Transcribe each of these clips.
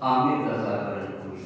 आमिर रजा करनपुर।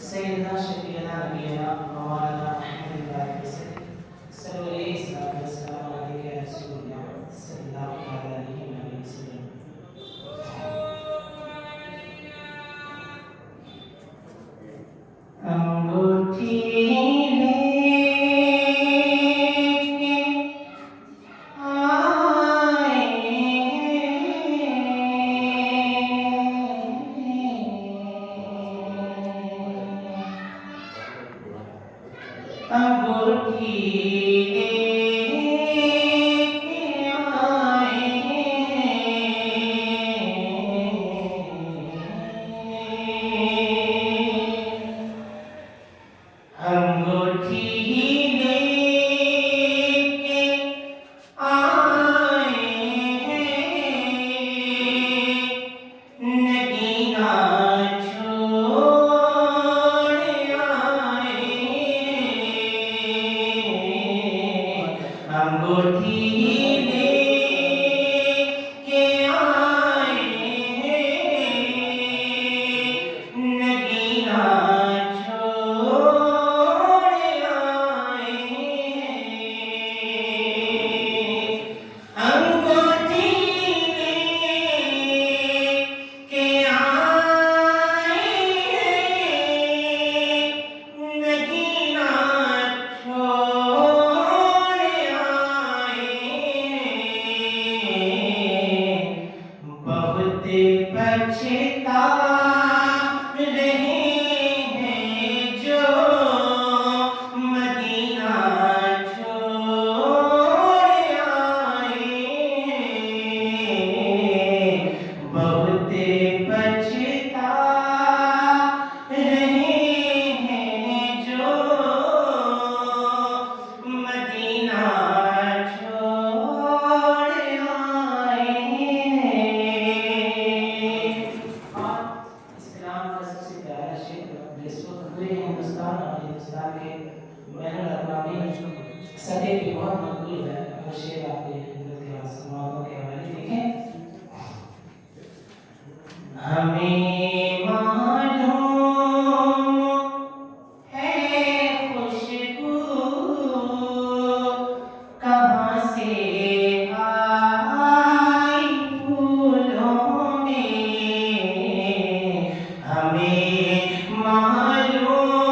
सैयदना शफीना नबीना मौलाना मुहम्मद इब्राहिम सल्लल्लाहु अलैहि वसल्लम अलैहि रसूलुल्लाह सल्लल्लाहु अलैहि वसल्लम। अंगूठी लेके आए अंगूठी लेके आए अंगूठी लेके आए नगीना छोड़ आए अंगूठी लेके आए नगीना छोड़ आए अंगूठी लेके आए नगीना छोड़ आए बहुत पछता रहे हैं जो मदीना छोड़ आए बहुत पछता रहे हैं जो मदीना छोड़ आए। और इस कलाम का सबसे प्यारा शेर जिसको पूरे हिंदुस्तान और हिंदुस्तान के बैनुल अक़वामी सतह पे बहुत मकबूल है, वो शेर आपके समातों के हवाले देखें। हमें मालूम है खुशबू कहाँ से आई फूलों में हमें मालूम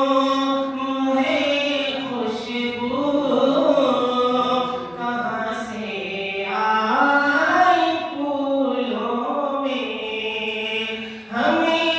है खुशबू कहाँ से आई फूलों में हमें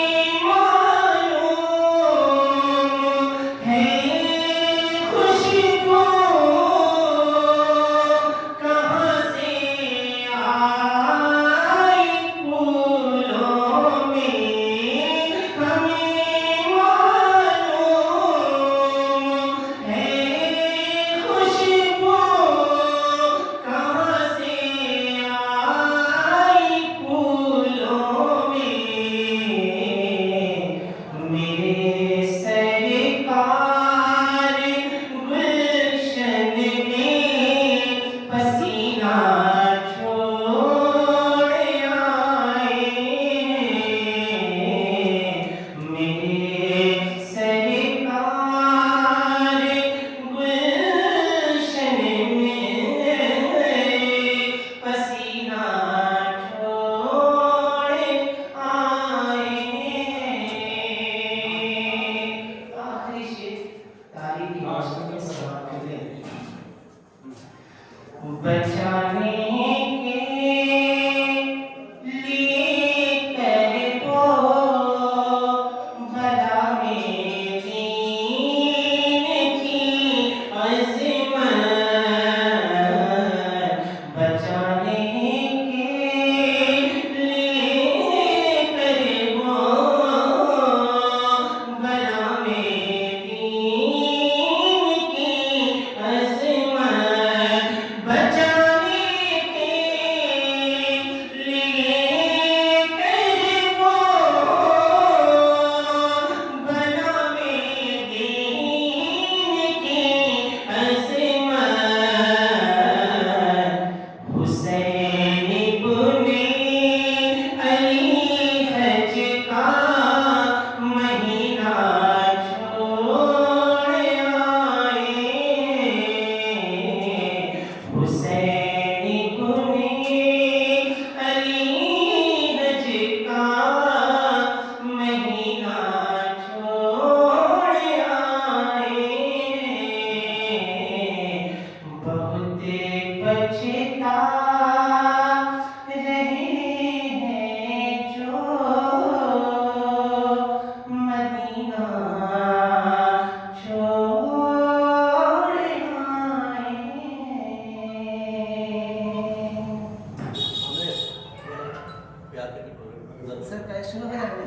शुरू हो जाएगा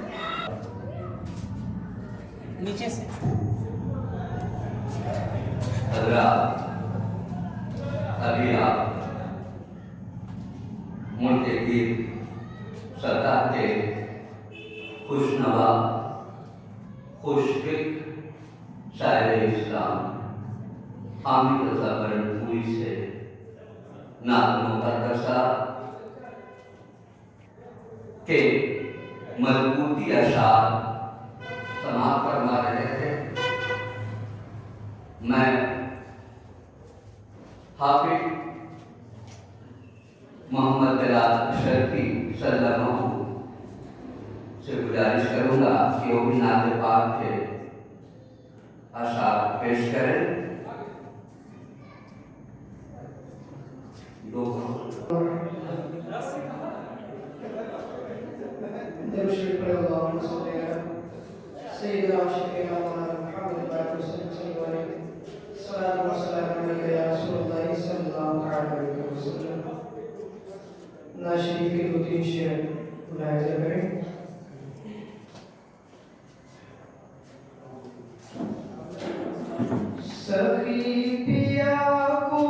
नीचे से। अभी आप मुल्क की सरकार के खुशनवा खुशफिक शायर इस्लाम हामिद रजा बरनपुरी से नात मुक़द्दस के मजबूती अशार समाप्त फरमा रहे थे। मैं हाफिज मोहम्मद बिलाल शर्फी सल्लल्लाहु से गुजारिश करूंगा कि वो भी नात पाक के अशार पेश करें। नाशरीफ के 2-3 शेर मुलाहिजा करें। सखी पिया को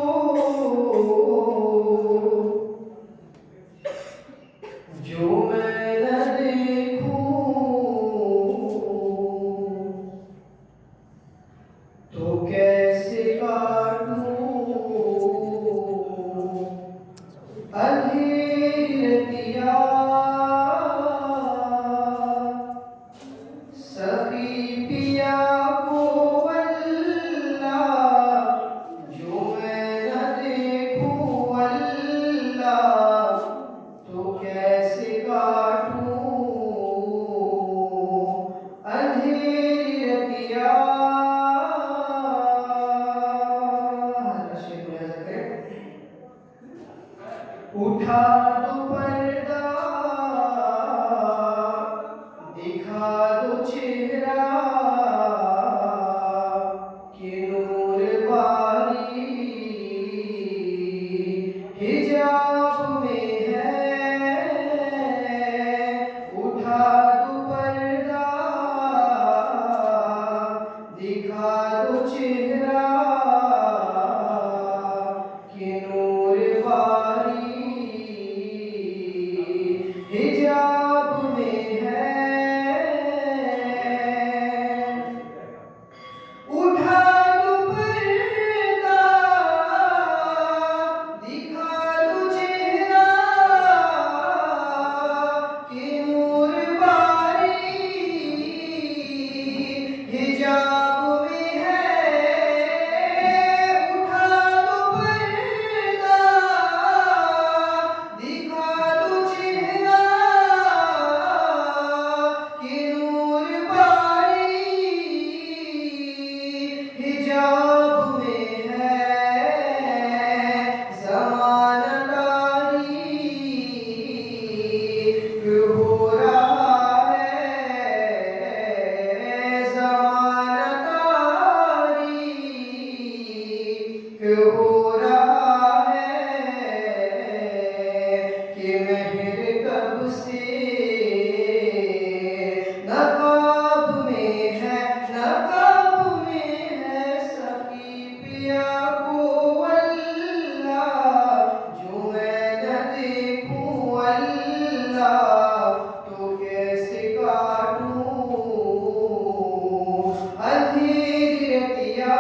जो मैं न देखूं तो कैसे काटूं अंधेरी रतिया। सखी पिया को अल्लाह जो मैं न देखूं अल्लाह तो कैसे काटूं अंधेरी रतिया। उठा दो पर्दा दिखा दो चेहरा कि नूर बारी हिजाब में है। उठा दो पर्दा दिखा दो चेहरा कि नूर बारी हिजाब में है। उठा दो पर्दा दिखा दो चेहरा कि नूर बारी हिजाब में है। उठा दो पर्दा दिखा दो चेहरा कि नूर बारी हिजाब में है। ज़माना तारीक हो रहा है। ज़माना तारीक हो रहा है कि महर कब से नकाब में है नकाब में है। सखी पिया को अल्लाह जो मैं न देखूं अल्लाह तो कैसे काटूं अंधेरी रतिया।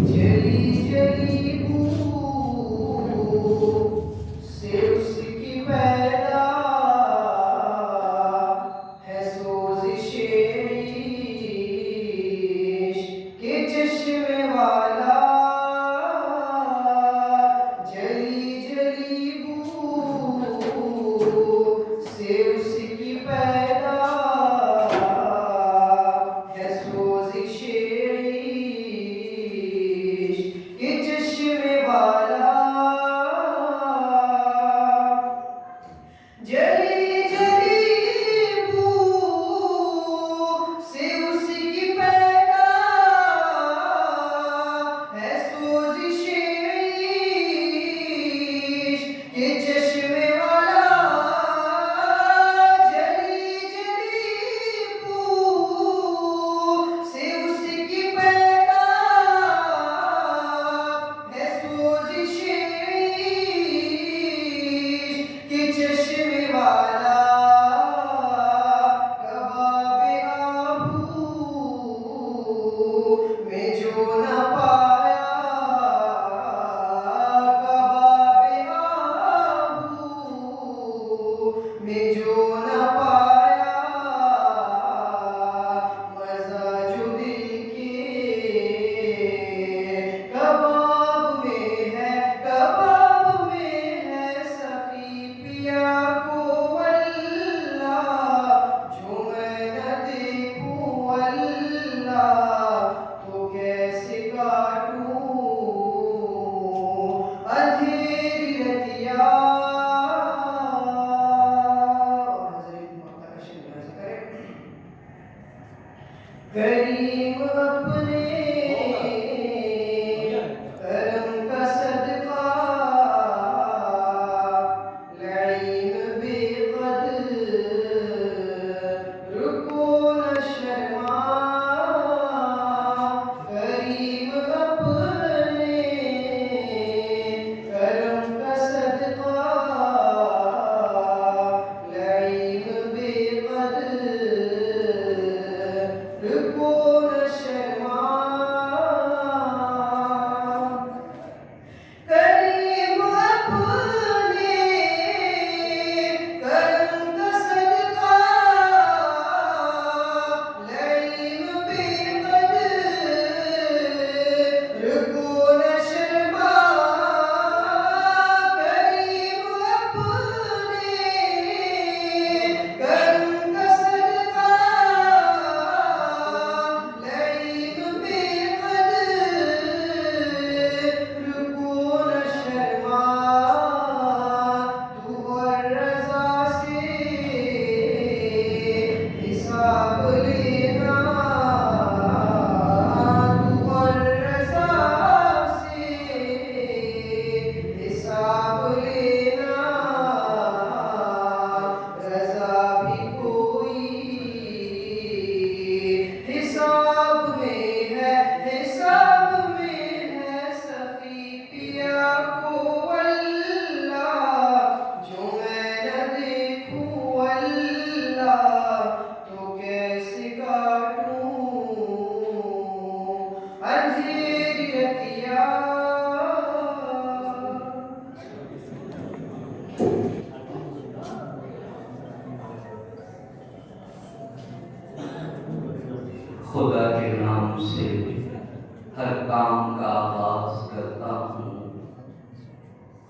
जली जली से उसकी पैदा है सोज़िशे इश्क के चश्मे वाला। जली जली से उसकी पैदा है सोज़िशे इश्क के चश्मे वाला।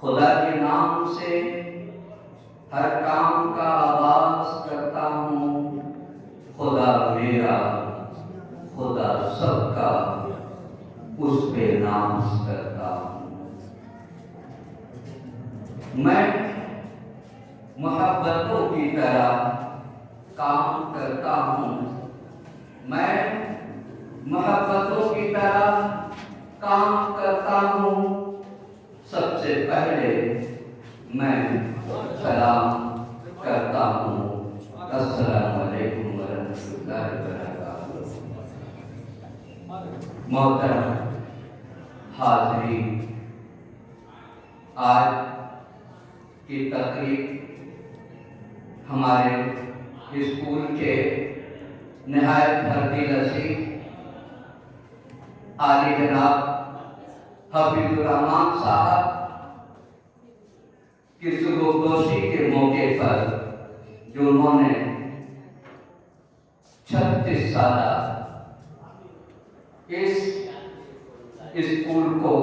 खुदा के नाम से हर काम का आगाज करता हूँ। खुदा मेरा, खुदा सबका, उस पे नाम करता हूँ। मैं मोहब्बतों की तरह काम करता हूँ। मैं मोहब्बतों की तरह काम करता हूँ। सबसे पहले मैं सलाम करता हूँ। अस्सलामु अलैकुम वरहमतुल्लाहि वबरकातुहू। मोहतरम हाज़रीन, आज की तकरीब हमारे स्कूल के निहायत फर्दी आली जनाब हफीजुर रहमान साहब की सुबहदोशी के मौके पर जो उन्होंने 36 साल इस स्कूल को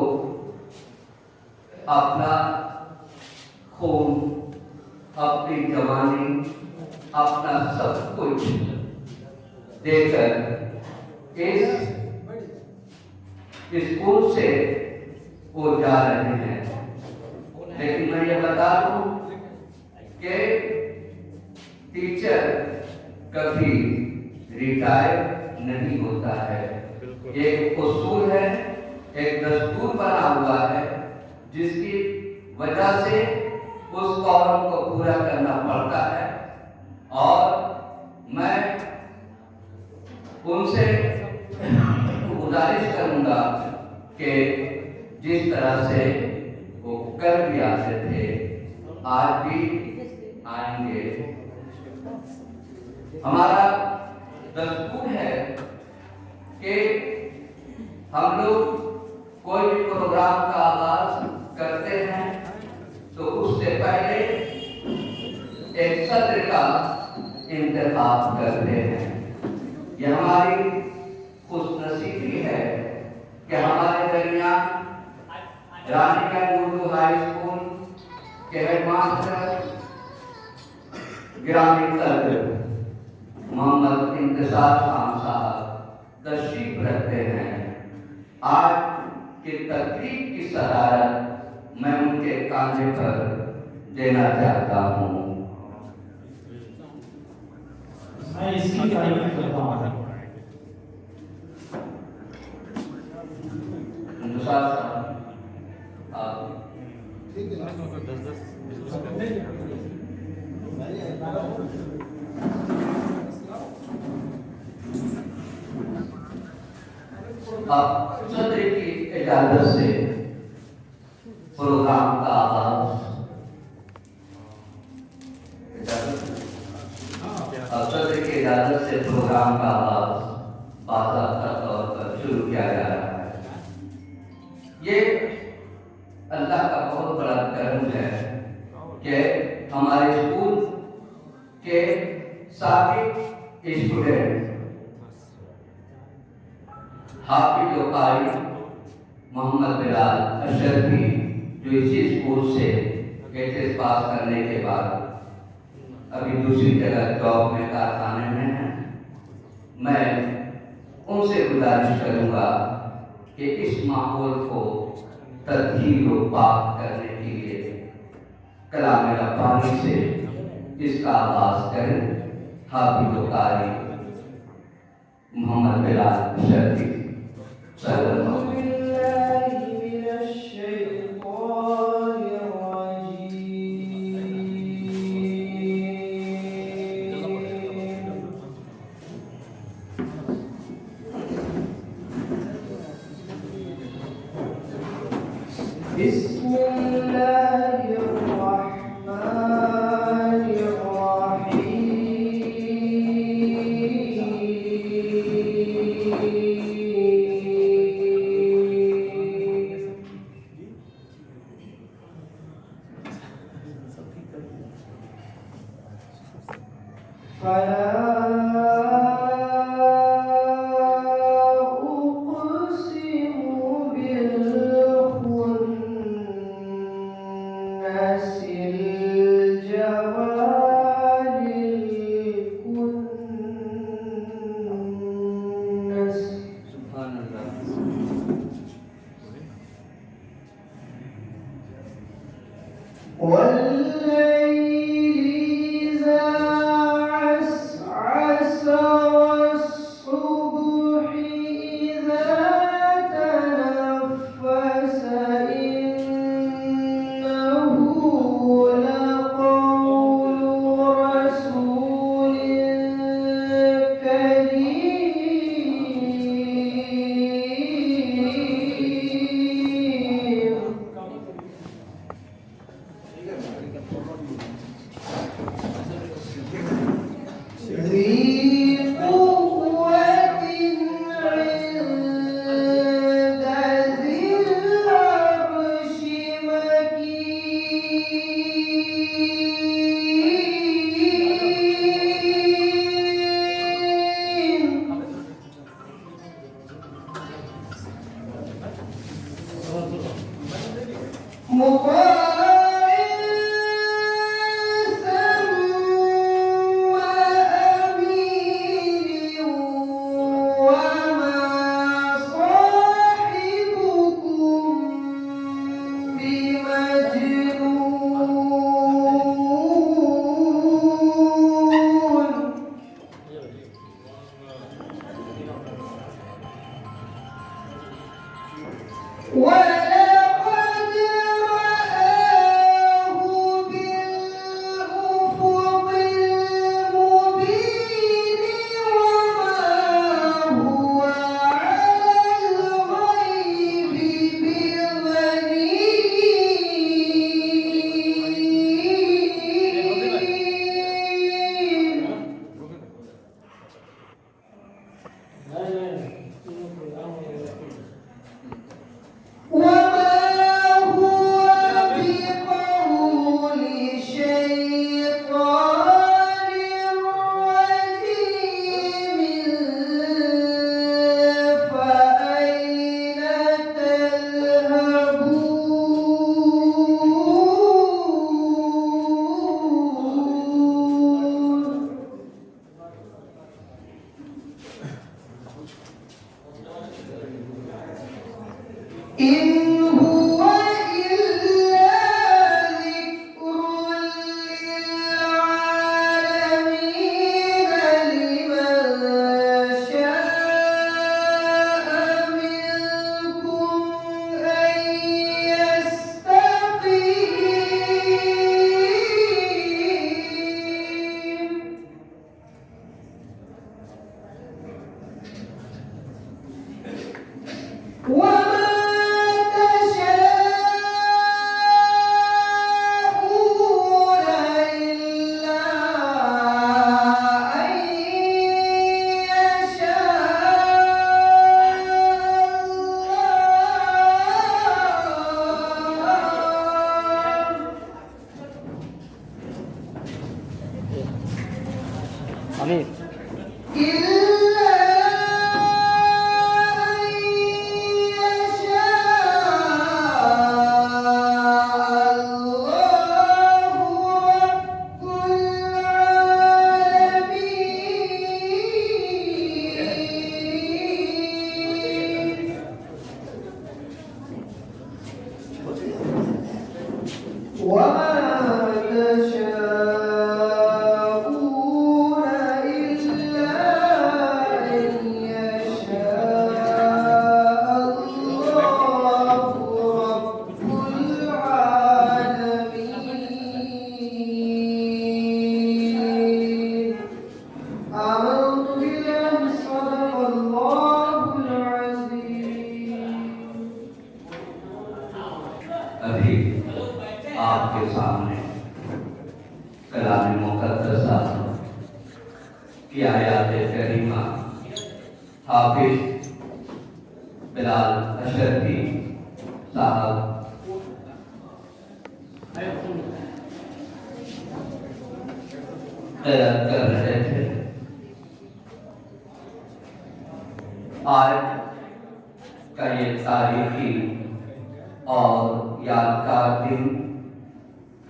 अपना खून, अपनी जवानी, अपना सब कुछ देकर इस स्कूल से वो जा रहे हैं। लेकिन मैं ये बता दूं कि टीचर कभी रिटायर नहीं होता है। एक उसूल है, एक दस्तूर बना हुआ है, जिसकी वजह से उस कॉलम को पूरा करना पड़ता है। और मैं उनसे गुजारिश करूंगा कि जिस तरह से वो कर भी आते थे, आज भी आएंगे। हमारा दस्तूर है कि हम लोग कोई भी प्रोग्राम का आगाज करते हैं तो उससे पहले एक सत्र का इंतखाब करते हैं। यह हमारी खुशनसीबी है कि हमारे दरमियान रानीगंज उर्दू हाई स्कूल के हेडमास्टर ग्रामीण सदर मोहम्मद इंतजार खान साहब तशरीफ रखते हैं। आज की तकरीब की सदारत मैं उनके कांधे पर देना चाहता हूँ। मैं इसकी तारीफ करता हूँ। अब सदर की इजाजत से प्रोग्राम का आगाज सदर की इजाजत से प्रोग्राम का आगाज बाकायदा तौर पर शुरू किया जा रहा है। ये अल्लाह का बहुत बड़ा करम है कि हमारे स्कूल के साबिक स्टूडेंट हाफिज व कारी मोहम्मद बिलाल अशरफी, जो इसी स्कूल से एचएस पास करने के बाद अभी दूसरी जगह जॉब में कारखाने में हैं, मैं उनसे गुजारिश करूंगा कि इस माहौल को तब्दील व पाक करने के लिए कलाम रब्बानी से इसका आगाज करें। हाफिज व कारी मोहम्मद बिलाल अशरफी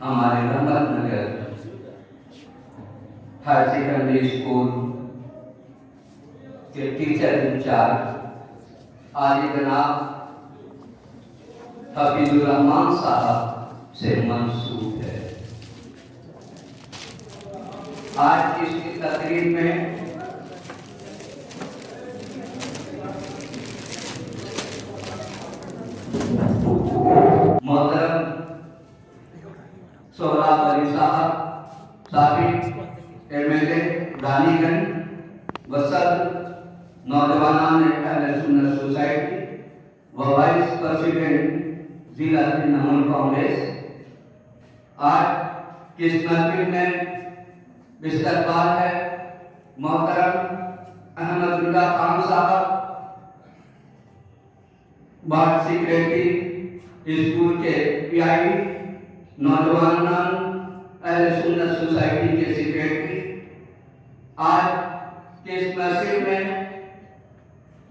हमारे रहमत नगर हायर सेकेंडरी स्कूल के टीचर इंचार्ज आली जनाब हफीजुर रहमान साहब से मंसूब है। आज की इस तकरीर में मोहतरम सोहराब अली साहब साबिक एमएलए रानीगंज वसद नौजवान अहले सुन्नत सोसाइटी व वाइस प्रेसिडेंट जिला तृणमूल कांग्रेस, आज किस महफिल में इस्तकबाल है मोहतरम अहमदुल्लाह खान साहब, वार्ड सेक्रेटरी स्कूल के पीआई, नौजवान अहले सुन्नत सोसाइटी के सेक्रेटरी। आज के इस महफिल में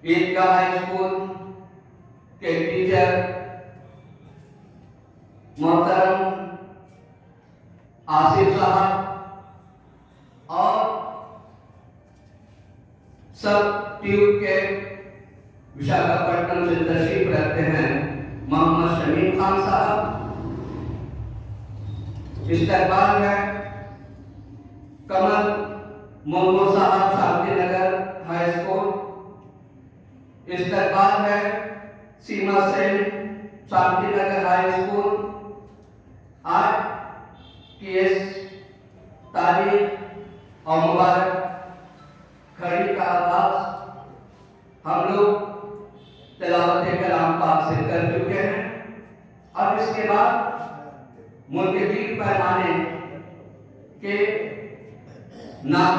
ईदगाह हाई स्कूल के टीचर मोहतरम आसिफ साहब और सब ट्यूब के विशाखापट्टनम से तशरीफ रखते हैं मोहम्मद शमीम खान साहब। इस्तकबाल है कमल मोहम्मद साहब शांतिनगर हाई स्कूल। इस्तकबाल है सीमा सेन शांतिनगर हाई स्कूल। आज की इस तारीख और मुबारक घड़ी का आगाज हम लोग तिलावत कलाम पाक से कर चुके हैं। अब इसके बाद मुल्क-ए-दीन पैमाने के नात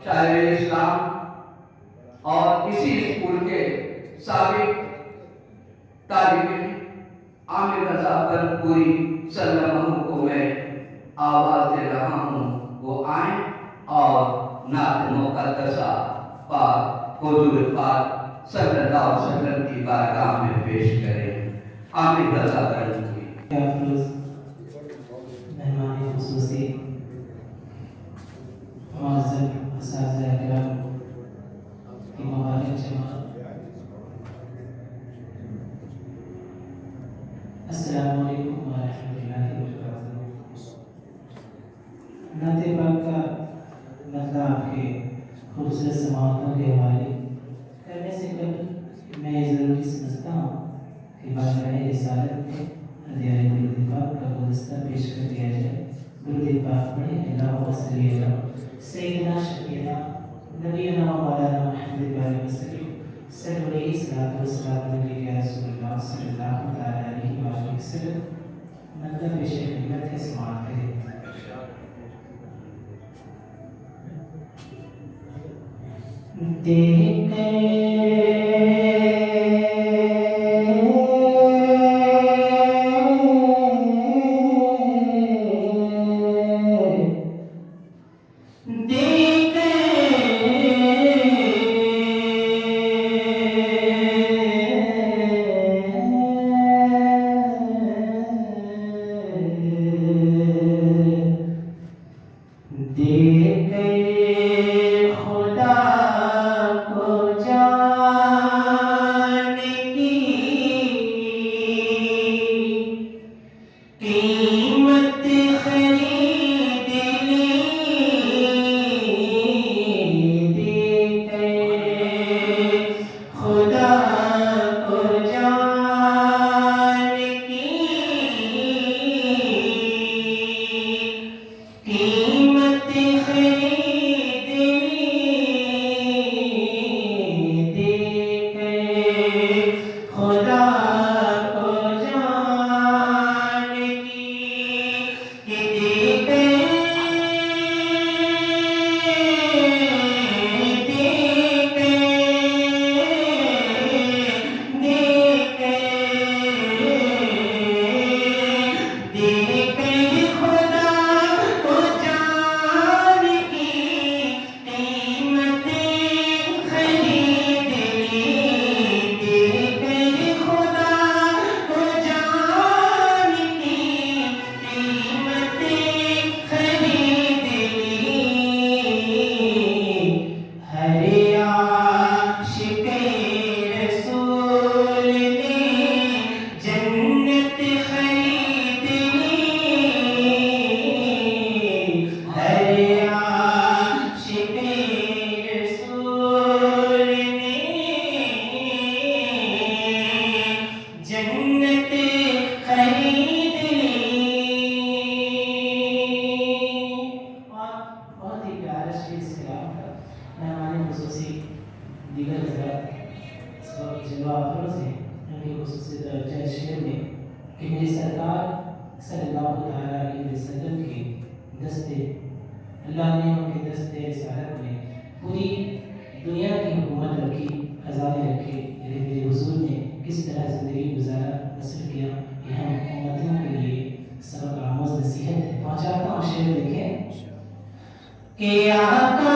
शायर इस्लाम और इसी स्कूल के साबिक तालिब आमिर रजा बनपुरी सल्लल्लाहु को मैं आवाज दे रहा हूँ, वो आए और नात मुक़द्दसा पाक हुजूर पाक सल्लल्लाहु अलैहि वसल्लम की बारगाह में पेश करें। आमिर रजा बनपुरी। मेहमान खुसूसी मुअज़्ज़म असातिज़ा किराम की मुबारक जमात, अस्सलामु अलैकुम व रहमतुल्लाहि व बरकातहू। नाते पाक का मतलब आपके खूबसूरत समाअतों के हवाले करने से कबल मैं ये ज़रूरी समझता हूँ कि बारगाह रिसालत में हदिया दुरूद पाक का गुलदस्ता पेश कर दिया जाए। दुरूद पाक पढ़े अल्लाहुम्मा सल्ली अला सय्यिदना शफीना नबीना व मौलाना मुहम्मद व आलिहि वसल्लम सल्लल्लाहु अलैहि वसल्लम या रसूलल्लाह सल्लल्लाहु अलैहि वसल्लम। मतलब पेश खिदमत है समाअत है। देख खुदा को जा दस्ते अल्लाह ने उनके दस्ते रिसालत में पूरी दुनिया की हुकूमत रखी, आज़ादी रखी, लेकिन मेरे हुजूर ने किस तरह ज़िंदगी गुजारा, बसर किया, ये हम उम्मतियों के लिए सबक आमोज़ नसीहत है। पहुँचाता हूँ शेर देखें कि आका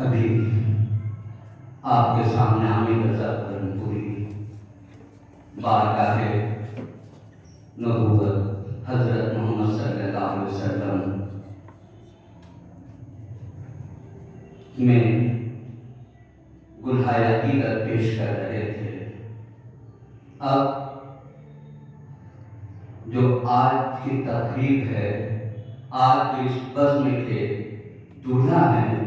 अभी आपके सामने आमिर रज़ा पूरी बारगाह नबूवत हज़रत मोहम्मद सल्लल्लाहु अलैहि वसल्लम में गुलहाय अक़ीदत पेश कर रहे थे। अब जो आज की तकरीब है, आज इस बज़्म के दूल्हा हैं,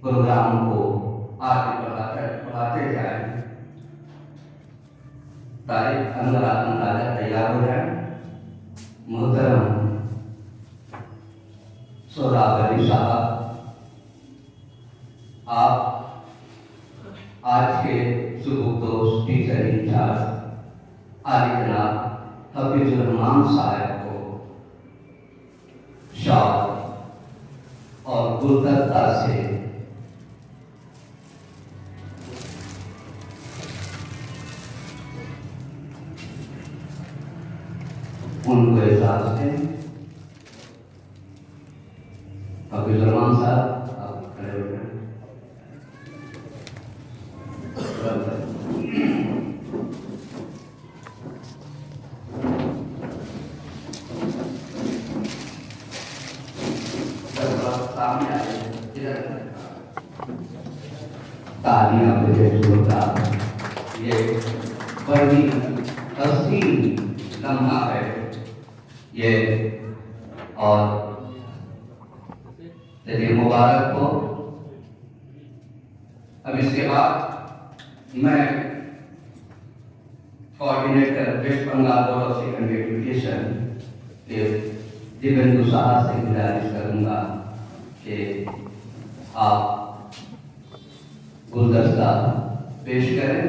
प्रोग्राम को आगे बढ़ाते जाए। तारीख अंदाजा तैयार हो जाए। मोहतरम सोहराब अली साहब, आप आज के सुबह दोस्त टीचर इंचार्ज आली जनाब हफीजुर रहमान साहब को शॉल और गुलदस्ता से उनको एजाज़ दें। सामने आए इधर तालियां बजे जोरदार। ये बड़ी हसीन लम्हा है ये, और चलिए मुबारक हो। अब इसके बाद मैं coordinator West Bengal board of secondary education के दिव्येंदु साहा से गुजारिश करूंगा कि आप गुलदस्ता पेश करें।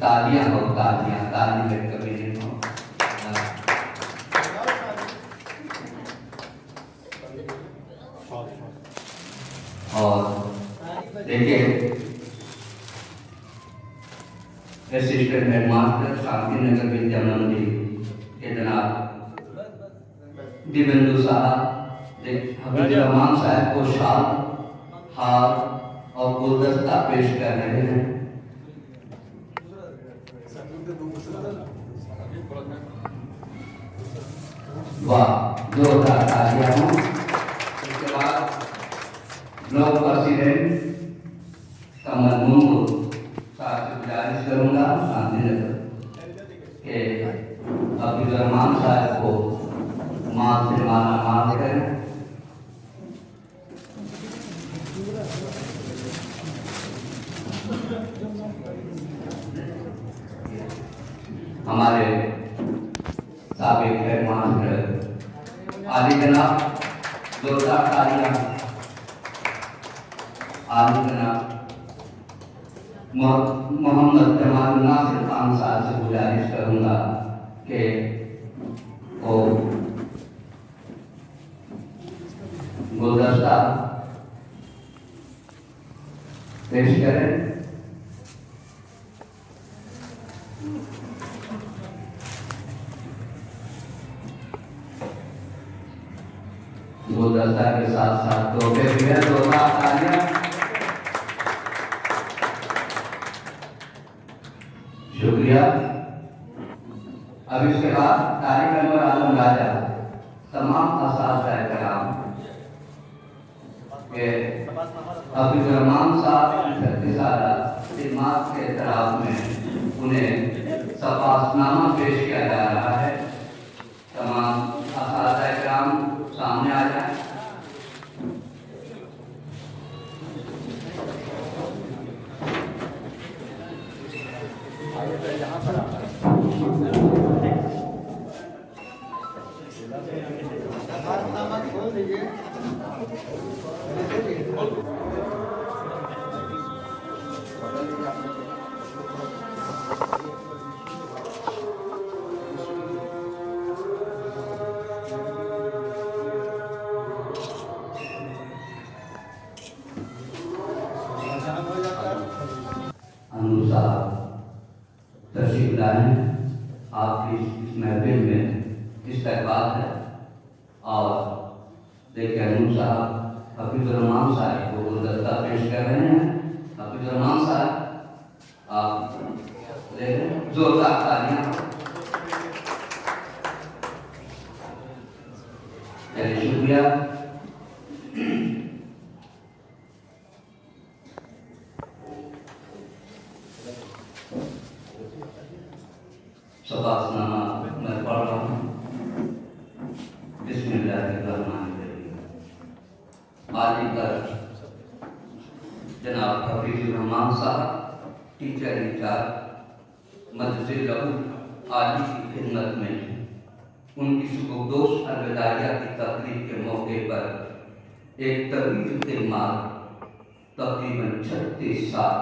तालियां हो, तालियां, ताली में कभी नहीं हो। और देखिए असिस्टेंट हेडमास्टर शांति नगर विद्या मंदिर के जनाब दिव्येंदु साहब हबीबुर रहमान साहब को शाल, हार और गुलदस्ता पेश कर रहे हैं। वाह, जोरदार तालियां हो। इसके बाद ब्लॉक प्रेसिडेंट कमल मुंगू साहब से गुजारिश करूंगा शांति नगर के हबीबुर रहमान साहब को मां से माला माल करें। हमारे साबिक हेडमास्टर आली जनाब जोरदार तालियां, आली जनाब मोहम्मद जमाल नासिर खान साहब से गुजारिश करूंगा कि वो गुलदस्ता पेश करें। गुलदस्ता के साथ साथ तो तालियां। शुक्रिया। अब इसके बाद तारिक अनवर आलम राजा तमाम असातिज़ा कराम के हबीबुर रहमान साहब खिदमत के एतराफ़ में उन्हें सफासनामा पेश किया जा रहा है। तमाम असातिज़ा कराम सामने आ जाए। तशरीफ लाए आपकी इस महफिल में इस्तकबाल है। और देखिए अनूर साहब हबीबुर रहमान साहब को गुलदस्ता पेश कर रहे हैं। हबीबुर रहमान साहब आप जोरदार तालियां। शुक्रिया। सफासनामा मैं पढ़ रहा हूँ। बिस्मिल्लाहिर्रहमानिर्रहीम। आलिकर जनाब हबीबुर रहमान साहब टीचर इंचार्ज मदरसे लहू आली की खिदमत में उनकी सुबहदोश अलविदाइया की तकरीब के मौके पर एक तवील खिदमत तकरीबन 36 साल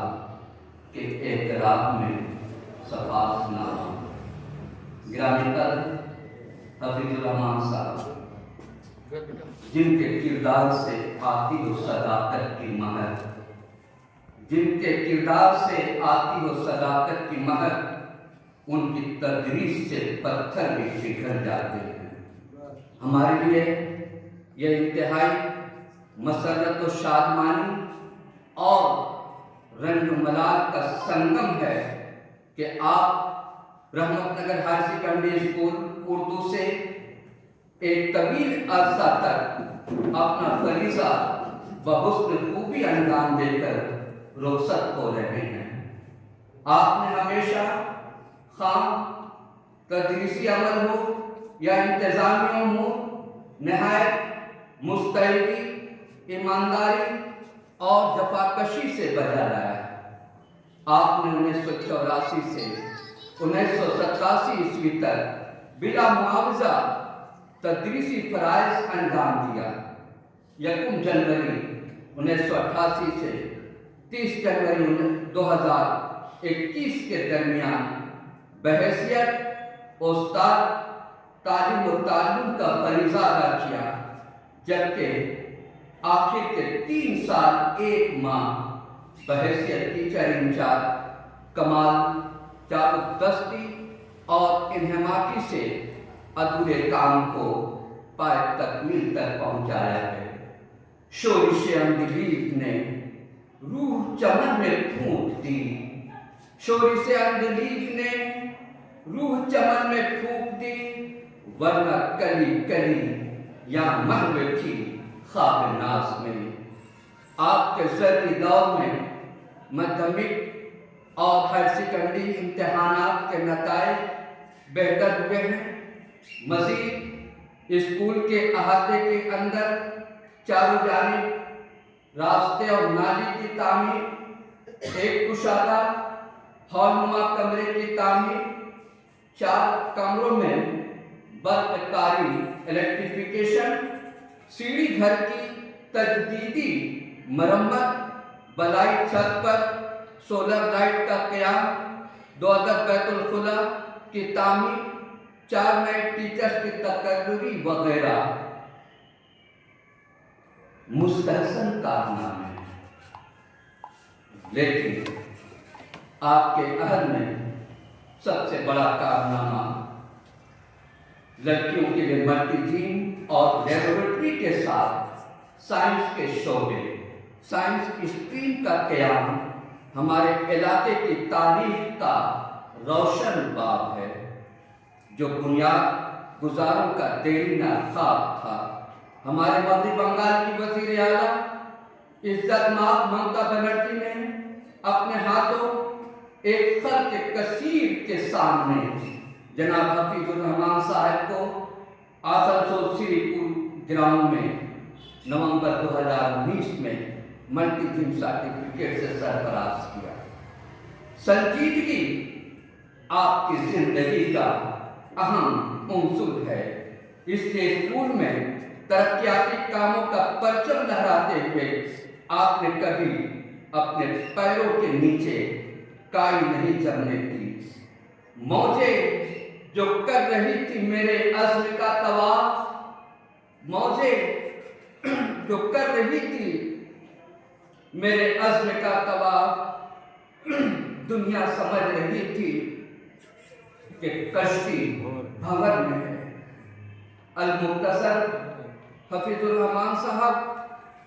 के एतराफ़ में सफासनामा गिरामीतर हबीबुर रहमान साहब जिनके किरदार से आती हो सदाकत की महक, जिनके किरदार से आती हो सदाकत की महक, उनकी तदरीस से पत्थर भी पिघल जाते हैं। हमारे लिए यह इंतहाई मसरत और शादमानी और रंग मलाल का संगम है कि आप Rahmatnagar higher secondary school Urdu से एक तवील अरसा तक अपना फरीजा बहुस्न खूबी अंजाम देकर रुखसत हो रहे हैं। आपने हमेशा खाम तदरीसी अमल हो या इंतजामी उमूर नहायत मुस्तैदी, ईमानदारी और जफाकशी से बजा लाया। आपने 1984 से 1987 ईस्वी तक बिला मुआवजा तदरीसी फराइज अंजाम दिया। 1 जनवरी 1988 से 30 जनवरी 2021 के दरमियान बहैसियत उस्ताद तालीम व ताल्लुम का फरीज़ा अदा किया, जबकि आखिर के 3 साल 1 माह बहैसियत टीचर इंचार्ज कमाल चारुदस्ती और इन्हमाकी से अधूरे काम को पाए तकमील तक पहुंचाया है। शोरिश अंदलीब ने रूह चमन में फूंक दी, शोरिश अंदलीब ने रूह चमन में फूंक दी, वरना कली कली या महवे थी ख्वाब नाज में। आपके ज़र्री दौर में माध्यमिक और हायर सेकेंडरी इम्तिहानात के नताइज बेहतर हुए हैं। मज़ीद स्कूल के अहाते के अंदर चारों जानिब रास्ते और नाली की तामीर, एक कुशादा हॉलनुमा कमरे की तामीर, 4 कमरों में बर्फकारी इलेक्ट्रिफिकेशन, सीढ़ी घर की तजदीदी मरम्मत, बलाई छत पर सोलर लाइट का क़याम, 2 अदद बैतुल खुला की तामीर, 4 नए टीचर्स की तकर्री वगैरह मुस्तहसन कारनामे। लेकिन आपके अहद में सबसे बड़ा कारनामा लड़कियों के लिए मल्टीजीन और लेबोरेटरी के साथ साइंस के शोबे, साइंस स्ट्रीम का क़याम हमारे इलाके की तारीख का रोशन बाब है, जो बुनियाद गुजारों का देरीना ख्वाब था। हमारे मध्य बंगाल की वज़ीर आला इज्जत माब ममता बनर्जी ने अपने हाथों एक खल्क़ कसीर के सामने जनाब हफीजुर रहमान साहब को आसनसोल श्रीपुर ग्राउंड में नवंबर 2019 में मल्टीजीन सर्टिफिकेट से सरफराज किया। संजीदगी आपकी जिंदगी का अहम उंसुर है, इसलिए स्कूल में तरक्याती कामों का परचम लहराते हुए आपने कभी अपने पैरों के नीचे काई नहीं जमने दी। मौजें जो कर रही थी मेरे अज़्म का तवाफ, मौजें जो कर रही थी मेरे अज़्म का तवाफ, दुनिया समझ रही थी कि कश्ती भंवर में है। अल-मुख्तसर हफीजुर रहमान साहब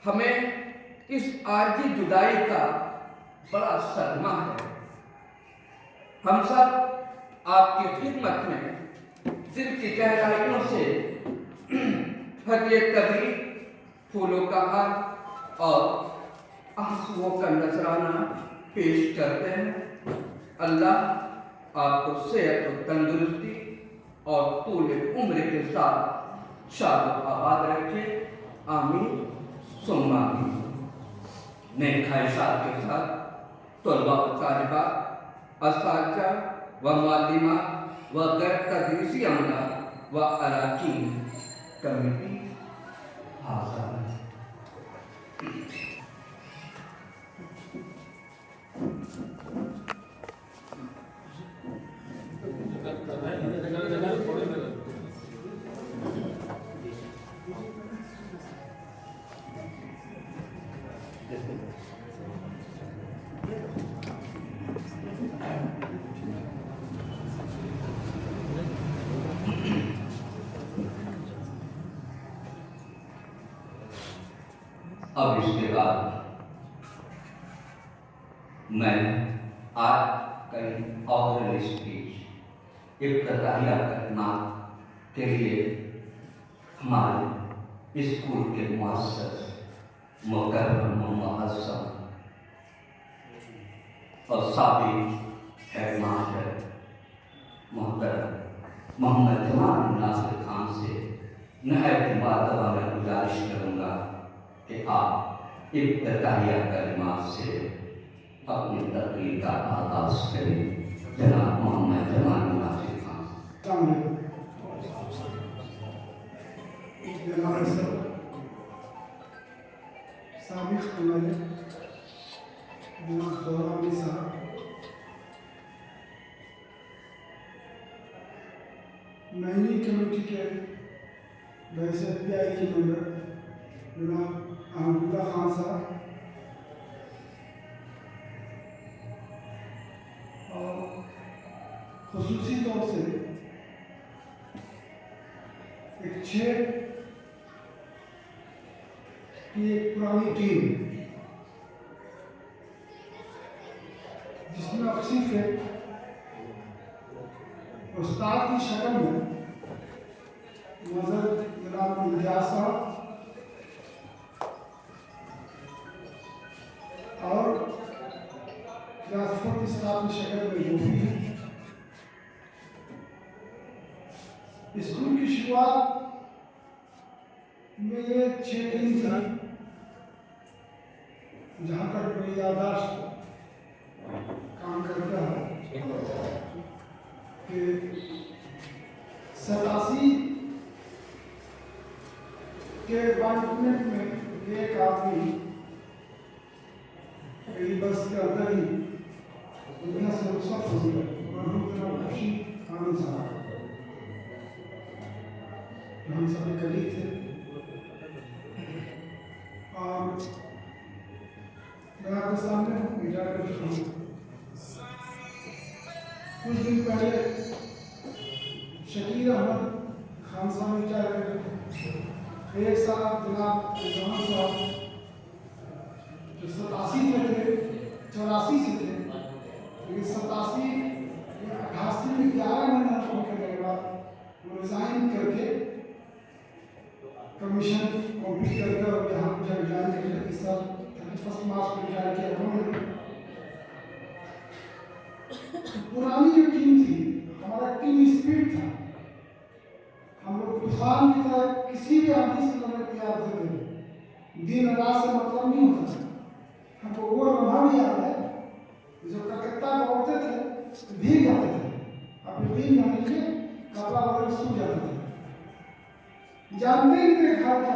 हमें इस आरजी जुदाई का बड़ा सदमा है। हम सब आपकी खिदमत में दिल की गहराइयों से हदिया तबरीक, फूलों का हार और आंसुओं का नजराना पेश करते हैं। अल्लाह आपको सेहत और तंदुरुस्ती और तूले उम्र के साथ शाद आबाद रखे। आमीन सुम्मा आमीन। नए ख्वाहिशात के साथ तलबा व तालिबात, असातिज़ा व मालिमा व गैर तदरीसी अमला व अराकीन कमेटी हाज़िर है। अब इसके बाद मैं आज कई और स्पीच इब्तिदाइया कलिमात के लिए हमारे स्कूल के मुअस्सिस मुकर्रम मुअज़्ज़म और साबिक हेडमास्टर मोहतरम मोहम्मद जमाल नासिर खान से नहायत मुबारकबाद में गुजारिश करूँगा कि आप इब्तिदाइया कलिमात से अपनी तकरीर का आगाज़ करें। जनाब मोहम्मद जमाल नासिर खान। साबिक़ एमएलए जनाब ज़ोहरानी साहब, नई कमेटी के बहैसियत पीआई के मेंबर जनाब अहमदुल्ला खान साहब और ख़ुसूसी तौर से एक 6 की एक पुरानी टीम जिसमें अक्सी से उस्ताद की शक्ल में नजर जनाब इलियास साहब और रियासत इस्लाम की शक्ल में जो भी है। स्कूल की शुरुआत में ये 6 टीम थी। जहाँ तक मेरी याददाश्त काम करता है कि 87 के बाइटमेंट में एक आदमी मेरी बस के अंदर ही दुनिया से रुखसत हो गया। खुशी आनंद साहब हम सभी करीब थे और मैं आपके सामने विचार कर रहा हूँ। कुछ दिन पहले शकीर अहमद खान साहब विचार कर रहे थे। एक साहब जनाब जमान साहब जो 87 में थे, 84 से थे, लेकिन 87 या 88 में 11 महीना काम करने के बाद वो रिजाइन करके कमीशन कंप्लीट करके और यहाँ जब ज्वाइन करके इस साल 31 मार्च को ज्वाइन किया उन्होंने। पुरानी जो टीम थी, हमारा टीम स्पिरिट था। हम लोग तूफान की तरह किसी भी आदमी से लड़ने तैयार थे। दिन रात से मतलब नहीं होता था। हमको वो लम्हा भी याद है जो कलकत्ता पहुंचते थे भीग जाते थे, अपने भीग जाने के कपड़ा बदल सूख जाते थे। जानते ही थे घर क्या होता,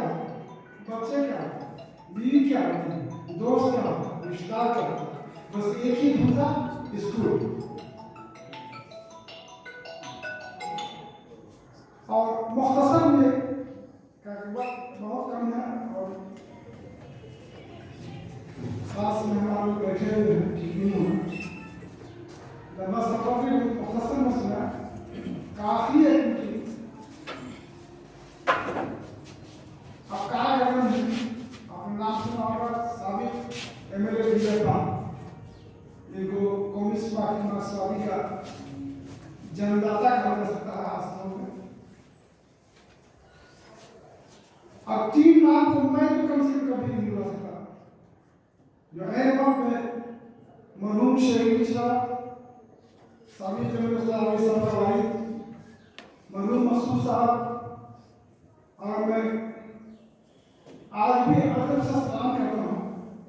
बच्चे क्या होता, बीवी क्या होती, दोस्त क्या होता, रिश्तेदार क्या होता, बस एक ही धुन था, स्कूल। और मुख्तसर में वक्त बहुत कम है और खास मेहमान लोग बैठे हुए हैं, ठीक नहीं हो लंबा सफर भी मुख्तसर में सुना काफी है उनकी। अब कहा गया अपने नाम सुना होगा साबिक एमएलए विजय पाल, इनको कम्युनिस्ट पार्टी मार्क्सवादी का जनदाता कहा जा सकता है आसमान में। अब 3 नाम को मैं तो कम से कम कभी नहीं भुला सकता। जो है वक्त में मरहूम शहीद साहब, साबिक एमएलए साहब का वालिद मरहूम मसूद साहब, और मैं आज भी अदब से सलाम करता हूँ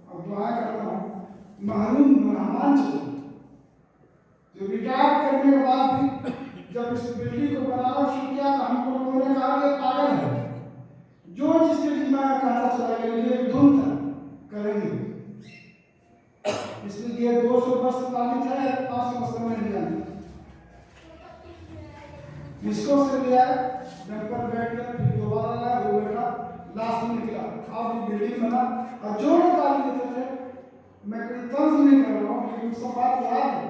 और दुआ करता हूँ मरहूम रहमान चाचा, जो रिटायर करने के बाद भी जब इस बिल्डिंग को बनाना शुरू किया तो हमको लोगों ने कहा कि पागल है, जो जिसके दिमाग कहता चला गया, ये धुन था करेंगे, इसलिए 200 वर्ष तारीख है, 500 वर्ष में नहीं जाना। इसको से लिया डंपर बैठ कर फिर दोबारा लाया, वो बैठा, लास्ट में निकला, अब बिल्डिंग बना और जो लोग गाली देते थे, मैं कोई तर्ज नहीं कर रहा हूँ, लेकिन सब बात याद है।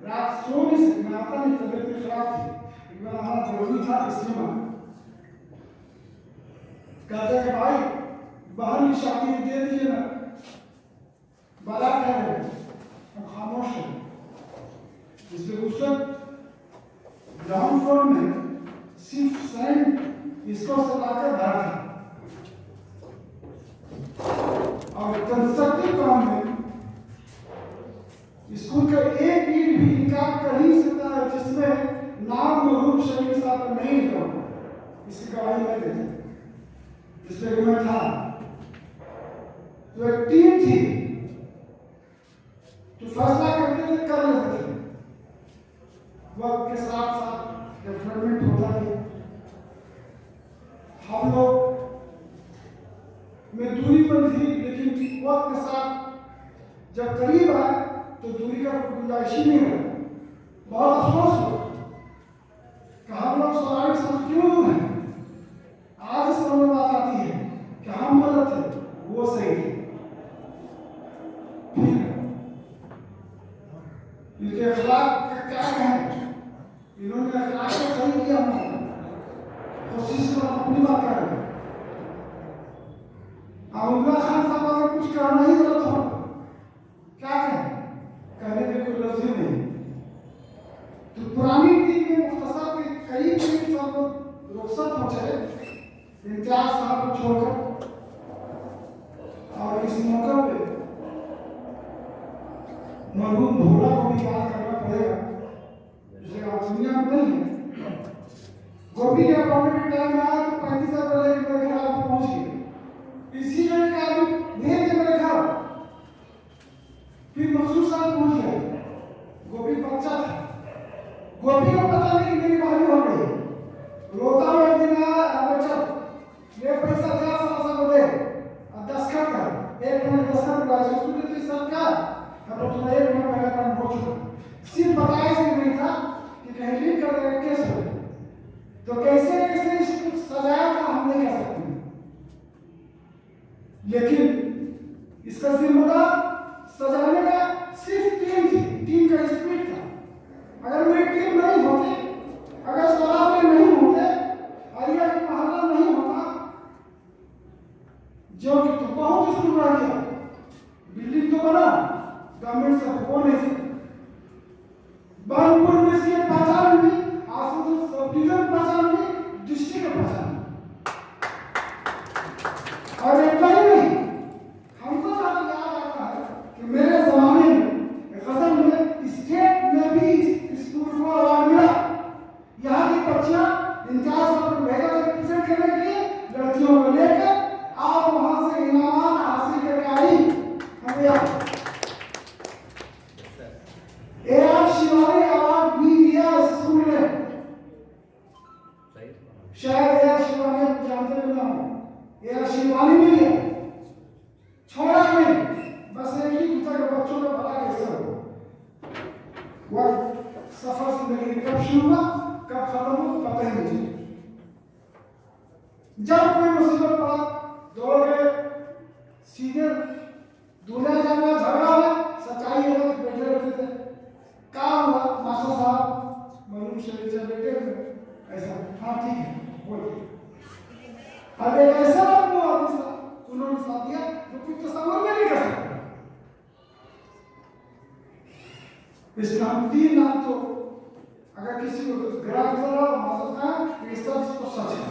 रात सो नहीं सकती, मैं आता नहीं, तबीयत खराब थी, एक बार हमारा जरूरी था इसलिए कहते हैं भाई बाहर की शादी दे दीजिए ना, बारात है प्रमोशन, जिसमें उस वक्त ग्राउंड फ्लोर में सिर्फ सैंड इसको सलाकर भरा था और कंस्ट्रक्टिव काम में स्कूल का एक ईंट भी इनकार कर ही सकता है जिसमें नाम मरहूम शहीद साहब का नहीं लिखा हुआ। इसकी गवाही मैं देता जिसमें मैं था। तो एक टीम थी तो फैसला करते थे, कर लेते थे, वक्त के साथ साथ डेवलपमेंट होता है। हम लोग में दूरी पर थी, लेकिन वक्त के साथ जब करीब आए तो दूरी का गुंजाइश ही नहीं है। बहुत अफसोस हुआ कि हम लोग स्वाभाविक साथ क्यों हैं। आज समझ में बात आती है कि हम गलत थे, वो सही थे। इनके अखलाक का क्या कहें, इन्होंने अखलाक को सही किया, कोशिश में अपनी बात कर रहे हैं। इमरान खान साहब अगर कुछ करना ही गलत हो क्या कहें, कहने के कोई लफ्ज ही नहीं। तो पुरानी टीम में मुख्तसर के कई टीम सब रुखसत हो चले इम्तियाज साहब को छोड़कर, और इस मौका पे मरहूम भोला को भी याद करना पड़ेगा, जिसे आज दुनिया में नहीं है। गोपी के अपॉइंटमेंट टाइम आया तो 35 अप्रैल के मेरे घर आप पहुंच गए। इसी जगह का आदमी भेज दे मेरे घर, फिर मसूद साहब पहुंच गए। गोपी बच्चा था, गोपी को पता नहीं मेरी बारी हो गई। रोता हुआ एक दिन आया, बच्चा ये पैसा क्या समझा मुझे और 10 कर कर एक मिनट 10 कर लगा सुन तो सब क्या अब तो एक मिनट पहले काम हो चुका। सिर्फ बताया से नहीं था कि कहीं लीक कर देगा केस हो, तो कैसे कैसे इसको सजाया था हम नहीं कह सकते, लेकिन इसका जिम्मेदार सजाने का सिर्फ टीम थी, टीम का स्पिरिट था। अगर मेरी टीम नहीं होती, अगर सलाह में नहीं होते, आलिया का मोहल्ला नहीं होता, जो कि तो बहुत स्कूल बना दिया, बिल्डिंग तो बना, गवर्नमेंट से हो नहीं सकता। बानपुर में इसकी पहचान हुई, आसपास सब डिवीजन पहचान हुई, डिस्ट्रिक्ट पहचान। और इतना ही नहीं, हमको याद आता है कि मेरे जमाने में गजल में स्टेट में भी स्कूल को अवार्ड मिला। यहाँ की बच्चियां इम्तियाज पर भेजा था रिप्रेजेंट करने के लिए, लड़कियों को लेकर आप वहां से इनाम हासिल करके आई। हमें याद AR शिवानी अवार्ड भी दिया इस स्कूल ने, शायद AR शिवानी आप जानते भी ना हो, AR शिवानी भी लिया, छोड़ा नहीं, बस एक ही दूसरा के बच्चों का भला कैसे हो। वक्त सफर जिंदगी कब शुरू हुआ कब खत्म हुआ पता ही नहीं। जब कोई मुसीबत पड़ा दौड़ गए, सीधे दूल्हा जाना, झगड़ा हुआ, सच्चाई है तो बैठे रहते थे। काम हुआ, मास्टर साहब मरहूम शरीफ से बैठे हुए ऐसा, हाँ ठीक है बोलिए। अब एक ऐसा आदमी आदमी साहब उन्होंने साथ दिया जो कुछ तस्वीर में नहीं कर सकता। इसका हम 3 नाम तो अगर किसी को ग्राहक जरा मालूम था कि इस तरह को सच है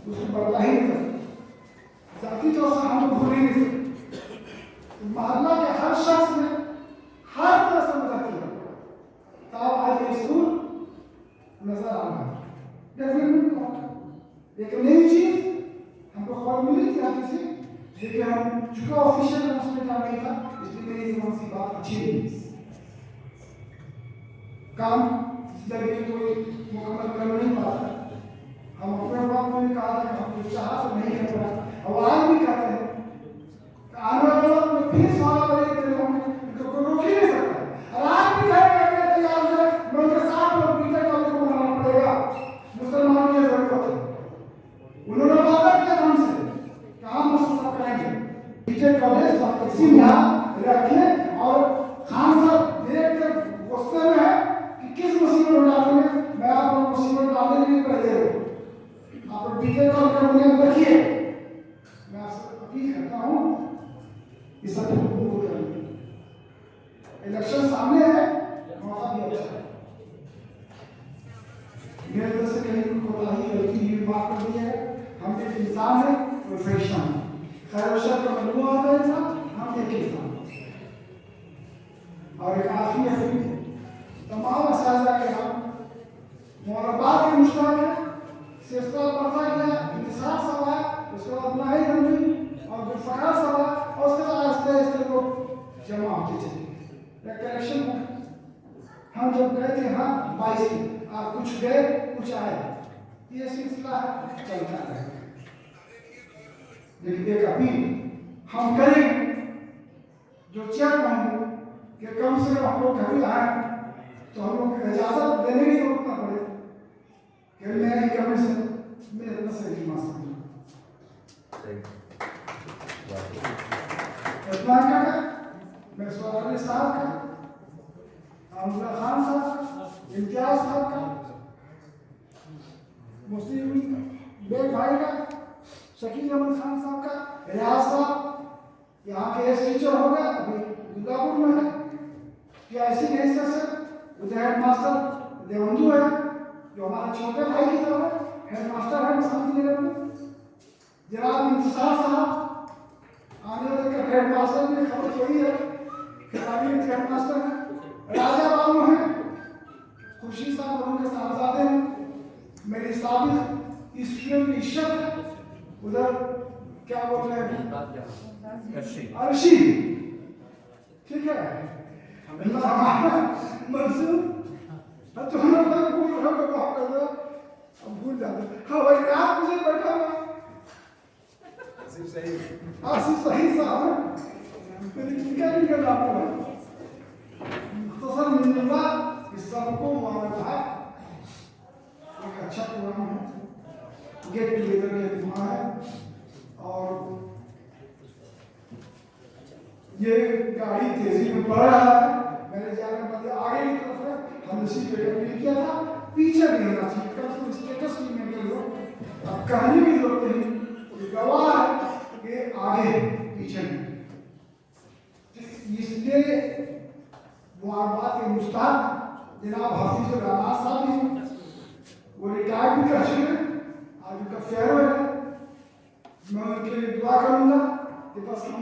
उसको बदला ही नहीं कर सकता। जाति तो हम लोग भूल ही नहीं सकते। मोहल्ला के हर शख्स ने हर तरह से मदद किया, तब आज ये स्कूल नजर आ रहा है। डेवलपमेंट एक नई चीज हमको खबर मिली थी आगे से, लेकिन हम चूंकि ऑफिशियल अनाउंसमेंट नहीं था इसलिए मेरी जबान से बात अच्छी नहीं। काम जिंदगी में कोई मुकम्मल कर नहीं पाता, हम अपने बात में कहा था कि हम जो चाहा तो नहीं कर पाए, और आज भी कहते हैं कि आने वाले वक्त में फिर सवाल करेंगे तो कोई रोक ही नहीं सकता। और आज भी कहेंगे कि तैयार है मैं उनके साथ लोग बीटेक कॉलेज को बनाना पड़ेगा, मुसलमान की जरूरत है। उन्होंने वादा किया हमसे कि हम सब करेंगे बीटेक कॉलेज और इसी में रखें। और खान साहब देख कर गुस्से में है कि किस मुसीबत में डालते हैं, मैं आप लोग मुसीबत डालने के लिए पहले आप बीटेक कॉलेज में रखिए। मैं आपसे अपील करता हूँ इस सब को इलेक्शन सामने है, मौका भी अच्छा है। मेरे तरफ से कहीं कोताही गलती हुई माफ कर दी है। हम एक इंसान है, प्रोफेशन है, खैर और शर का मजमूआ होता है इंसान, हम एक इंसान और एक आखिरी है। तमाम असाजा के हम मुबारकबाद के मुश्ताक है। सिलसिला बढ़ता गया, इंतजार सवा, उसके बाद नाई रंजी और गुलफकार सवा, और उसके बाद आस्ते आस्ते लोग जमा होते चले। एक कलेक्शन है। हम जब गए थे यहाँ 22 में, आप कुछ गए कुछ आए, ये सिलसिला चलता है। लेकिन एक अपील हम करें जो चेयरमैन कि कम से कम हम लोग कभी आए तो हम लोग इजाजत देने की जरूरत ना पड़े कि मैं ही कभी से मेरे तरफ से नहीं मांग इतना क्या का मैं सोहानी साहब का, अमला खान साहब का, इम्तियाज साहब का, मुस्लिम बेग भाई का, शकील अहमद खान साहब का, रियाज साहब यहाँ के एस टीचर हो गए, अभी दुर्गापुर में है, PIC के हिस्से से उधर हेड मास्टर देवंदु है जो हमारे छोटे भाई की तरह है, हेड मास्टर है शांति नगर में। जनाब इंतजार साहब आने वाले हेड मास्टर में खबर कोई है कि हेड मास्टर है। राजा बाबू हैं, खुर्शीद साहब और उनके साहबजादे हैं। मेरी साबिक स्टूडेंट की इज्जत है, उधर क्या बोल रहे हैं अर्शी, ठीक है मंसूर तो हम लोग भूल रहे हो, माफ कर दो, हम भूल जाते। हाँ भाई रात मुझे बैठा हुआ आसिफ सही साहब मेरी क्या नहीं कर रहा आपको तो सर मिलूंगा इस सबको मानता है। एक अच्छा प्रोग्राम है, गेट टुगेदर के दिमाग है। और ये गाड़ी तेजी में बढ़ रहा है, मैंने जाने वाले आगे की तरफ है, हमने सीट पे क्लिक किया था, पीछे भी होना चाहिए, कल तो स्टेटस की में कर लो, अब कहने की जरूरत नहीं, गवाह है कि आगे पीछे नहीं। इसलिए मुबारकबाद के मुस्ताक जनाब हाफिज रहमान साहब हैं, वो रिटायर भी कर चुके हैं, आज उनका फेयरवेल है। मैं उनके लिए दुआ करूंगा कि बस हम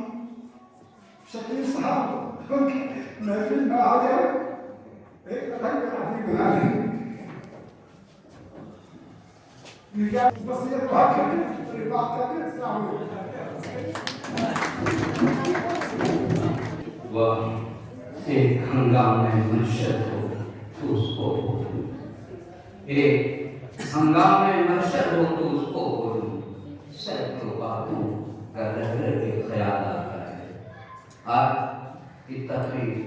शकील साहब महफिल में आ जाए, एक अलग आदमी बना लें। बस ये दुआ करके बात करके वह एक हंगामे मशहद हो तो उसको बोलूं, एक हंगामे मशहद हो तो उसको बोलूं, सैकड़ों बातों का रह के ख्याल आता है। आज की तकरीर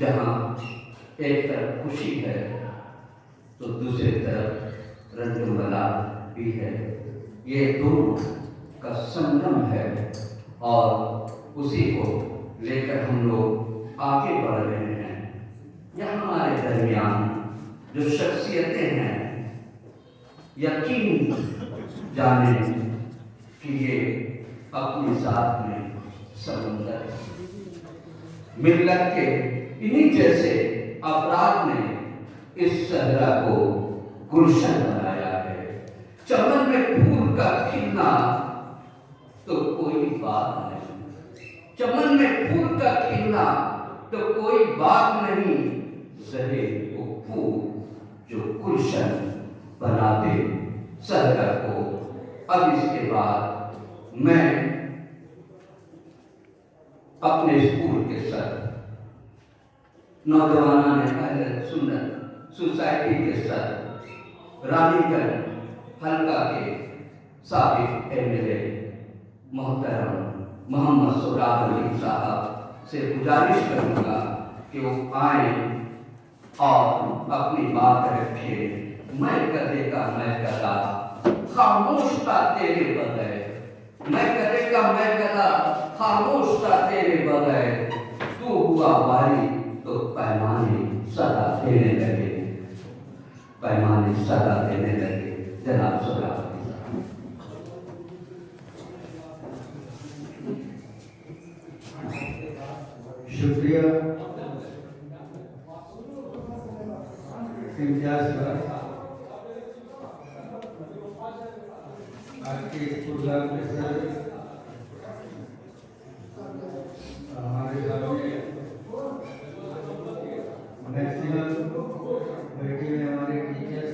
जहाँ एक तरफ खुशी है तो दूसरी तरफ रंजमला भी है, ये दोनों का संगम है और उसी को लेकर हम लोग आगे बढ़ रहे हैं। यह हमारे दरमियान जो शख्सियतें हैं, यकीन जाने कि ये अपने साथ में समंदर है। मिल्लत के इन्हीं जैसे अफराद ने इस सहरा को गुलशन बनाया है। चमन में फूल का खिलना तो कोई बात नहीं, चमन में फूल का खिलना तो कोई बात नहीं, जहे वो फूल जो गुलशन बनाते सहरा को। अब इसके बाद मैं अपने स्कूल के सर नौजवाना ने पहले सुन्नत सोसाइटी के सर रानीगंज हल्का के साबिक MLA मोहतरम मोहम्मद सोहराब अली साहब से गुजारिश करूंगा कि वो आए और अपनी बात रखें। मैं कदे का मैं कदा खामोश था तेरे बगैर, मैं कदे का मैं कदा खामोश था तेरे बगैर, तू हुआ वारी तो पैमाने सदा देने लगे, पैमाने सदा देने लगे। जनाब सोहराब शुक्रिया। इम्तियाज भाई आज के स्कूल के सर हमारे सामने मैक्सिमम बैठे हुए हमारे टीचर्स,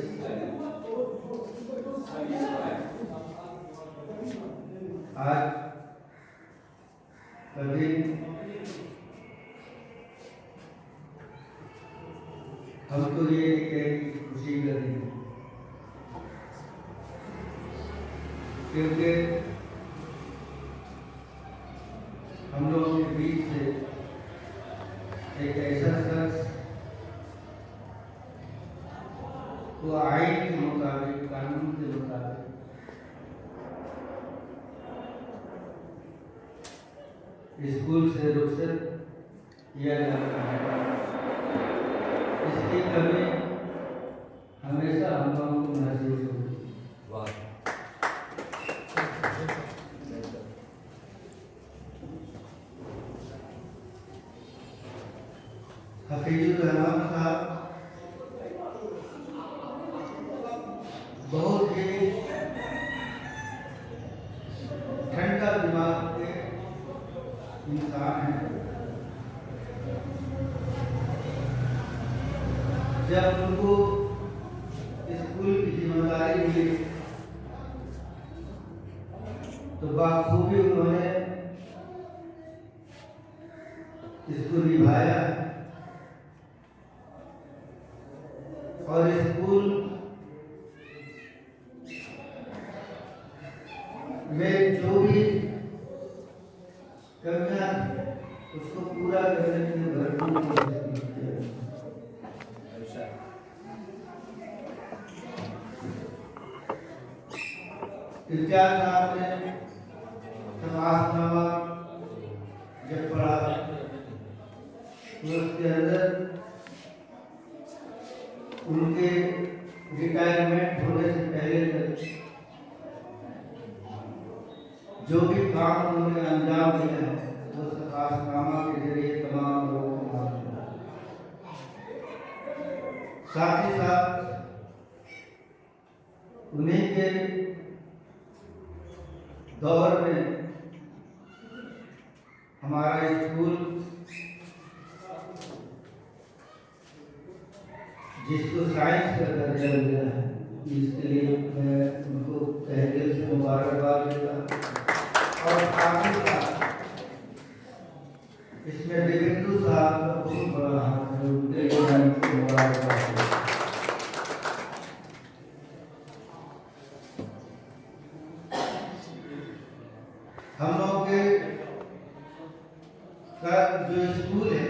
आज का दिन हमको ये खुशी का दिन है, क्योंकि हम लोगों के बीच से एक ऐसा शख्स को आइन के मुताबिक, कानून के मुताबिक स्कूल से रुखसत किया जाता है, इसकी कमी हमेशा हम लोगों को महसूस होती है। हफीजुर रहमान साहब बहुत ही ठंडा दिमाग के इंसान हैं। जब उनको स्कूल की जिम्मेदारी मिली तो बाखूबी उन्होंने इसको निभाया और स्कूल में जो भी कमियां उसको पूरा करने के लिए भरपूर कोशिश की है। इम्तियाज साहब ने समाजनामा जब पढ़ा तो उसके अंदर उनके रिटायरमेंट होने से पहले तक जो भी काम उन्होंने अंजाम दिया है वो समाजनामा के जरिए तमाम लोगों को मालूम है। साथ ही साथ उन्हीं के दौर में हमारा स्कूल, जिसको साइंस का दर्जा मिला है, इसके लिए मैं उनको तहे दिल से मुबारकबाद देता हूँ। और साथ ही साथ इसमें दिविंदु साहब का बहुत बड़ा हाथ है, उनके लिए मैं उनको मुबारकबाद देता हूँ। हम लोग के का जो स्कूल है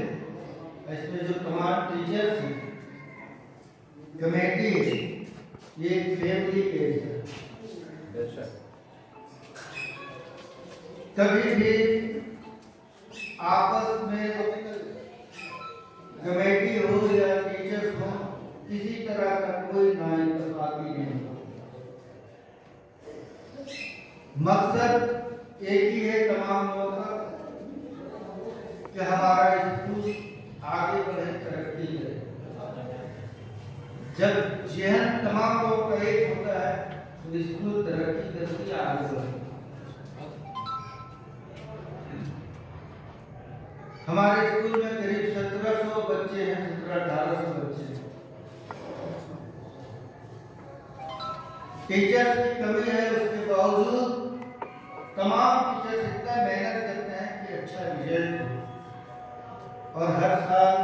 इसमें जो तमाम टीचर्स हैं, कमेटी है, ये एक फैमिली केस है। कभी भी आपस में कमेटी हो या टीचर्स हो, किसी तरह का कोई नाइंसाफी नहीं हो। मकसद एक ही है तमाम लोगों का कि हमारा स्कूल आगे बढ़े, तरक्की करे। जब जहन तमाम लोगों का एक होता है तो स्कूल तरक्की करती आगे बढ़े। हमारे स्कूल में करीब 1700 बच्चे हैं, 1700-1800 बच्चे हैं। टीचर्स की कमी है, उसके बावजूद तमाम टीचर्स इतना मेहनत करते हैं कि अच्छा रिजल्ट हो और हर साल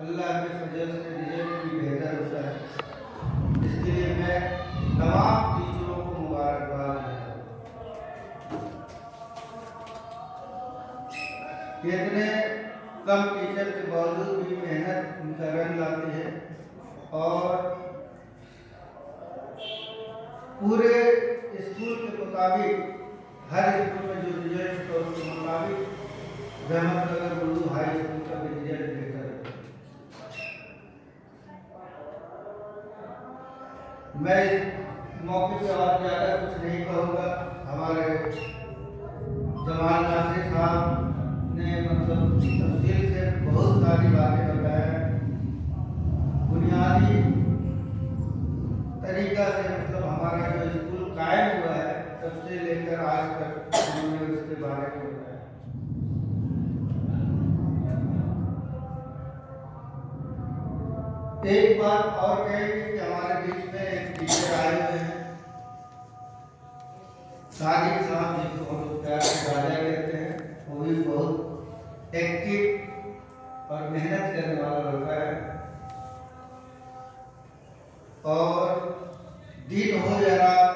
अल्लाह के फजल से रिजल्ट भी बेहतर होता है। इसके लिए मैं तमाम टीचरों को मुबारकबाद देता हूँ। इतने कम टीचर के बावजूद भी मेहनत उनका रंग लाती है और पूरे स्कूल के मुताबिक हर स्कूल में जो रिजल्ट है उसके मुताबिक रहमतनगर उर्दू हाई स्कूल का भी रिजल्ट बेहतर है। मैं इस मौके पे और ज़्यादा कुछ नहीं कहूँगा। हमारे जमाल नासिर साहब ने मतलब तफसील से एक बात और कहेंगे कि हमारे बीच में एक टीचर आए हुए हैं, साजिद साहब, जिनको हम लोग प्यार से राजा कहते हैं। वो भी बहुत एक्टिव और मेहनत करने वाला लड़का है, और दिन हो या रात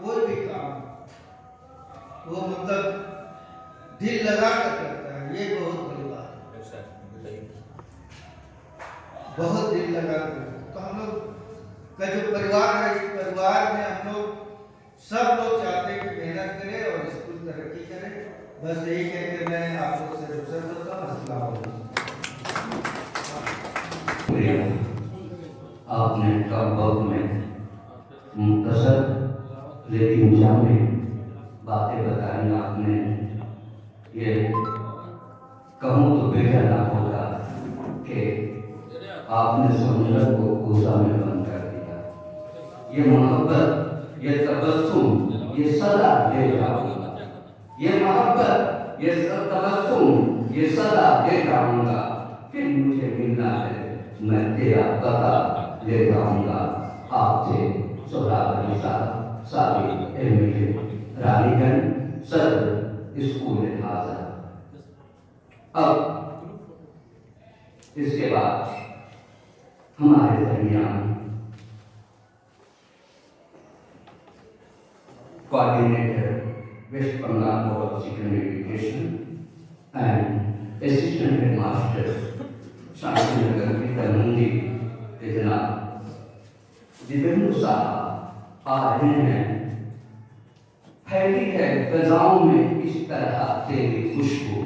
कोई भी काम वो मतलब दिल लगा कर करता है। ये बहुत बड़ी बात है, बहुत दिल लगा कर। तो हम लोग का जो परिवार है, इस परिवार में हम लोग सब लोग चाहते हैं कि मेहनत करें और स्कूल तरक्की करें। बस यही कहकर मैं आप लोग से रुखसत होता हूँ। अस्सलाम वालेकुम। आपने कम वक्त में मुख्तसर लेकिन जामे बातें बताई। आपने ये कहूँ तो बेटा ना होगा कि आपने समुद्र को कोसा में बंद कर दिया। ये मोहब्बत, ये तबस्सुम, ये सदा ले जाऊंगा। ये मोहब्बत, ये तबस्सुम, ये सदा ले जाऊंगा। फिर मुझे मिलना है, मैं तेरा पता ले जाऊंगा। आपसे सोहराब सादी एमए रानीगंज सदर स्कूल हाजिर। अब इसके बाद हमारे दरमियान coordinator West Bengal board of secondary education and assistant headmaster Shanti Nagar की तलमंदी के जनाब दिव्येंदु साहब आ रहे हैं। फैली है फिजाओं में इस तरह तेरी खुशबू,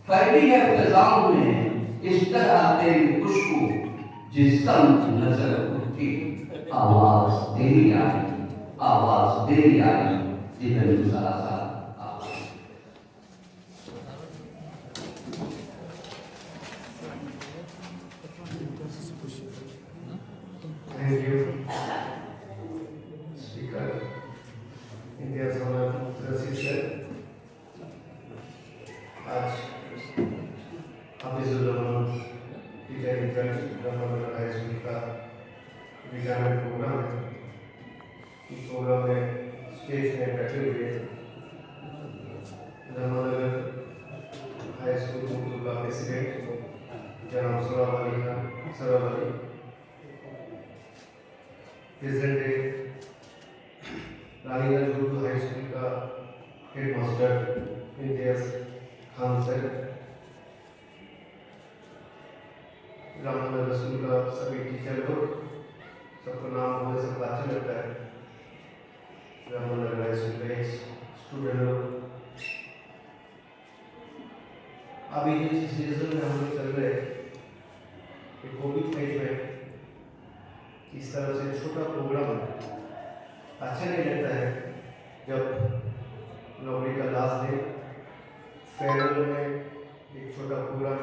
फैली है फिजाओं में इस तरह तेरी खुशबू, जिस समत नजर उठती आवाज तेरी आई, आवाज तेरी आई। दिव्येंदु साहब Thank you, Speaker. India's Honorable President, आज Hafizur Rahman teacher internship Brahmanagar high school का रिटायरमेंट प्रोग्राम है। इस प्रोग्राम में स्टेज में बैठे हुए ब्रह्मनगर हाई स्कूल का प्रेसिडेंट जनाब सराब अली, प्रेजेंट है रानीगंज उर्दू हाई स्कूल का headmaster Imtiaz Khan sir, Ramnagar school का सभी टीचर लोग, सबका नाम होने सबका अच्छा लगता है। रामनगर हाई स्कूल के स्टूडेंट लोग, अभी जिस सीजन में हम लोग चल रहे कोविड फेज में, इस तरह से छोटा प्रोग्राम अच्छा नहीं लगता है। जब नौकरी का लास्ट डे फेयरवेल में एक छोटा प्रोग्राम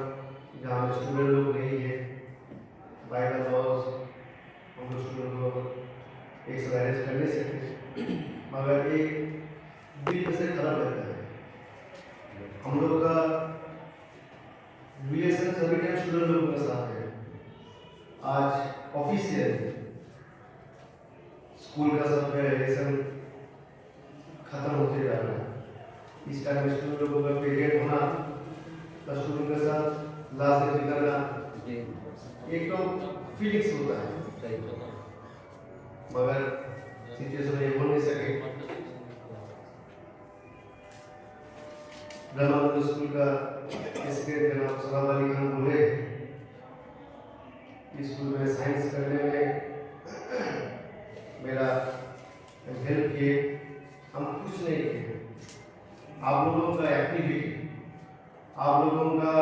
जहाँ स्टूडेंट लोग नहीं है, बाय द लॉज हम लोग स्टूडेंट लोग एक साथ अरेंज कर नहीं सकते, मगर ये दिल से खराब लगता है। हम लोग का रिलेशन सभी टाइम स्टूडेंट लोगों के साथ है। आज ऑफिशियल स्कूल का सब रिलेशन खत्म होते जा रहा है। इस टाइम स्टूडेंट लोगों का पीरियड होना, प्लस स्टूडेंट के साथ लास्ट से निकलना, एक तो फीलिंग्स होता है, मगर सिचुएशन ये हो नहीं सके। ब्रह्मनगर स्कूल का इसके जनाब सराब अली खान बोले, स्कूल में साइंस करने में मेरा हेल्प किए, हम कुछ नहीं किए। आप लोगों का एक्टिविटी, आप लोगों का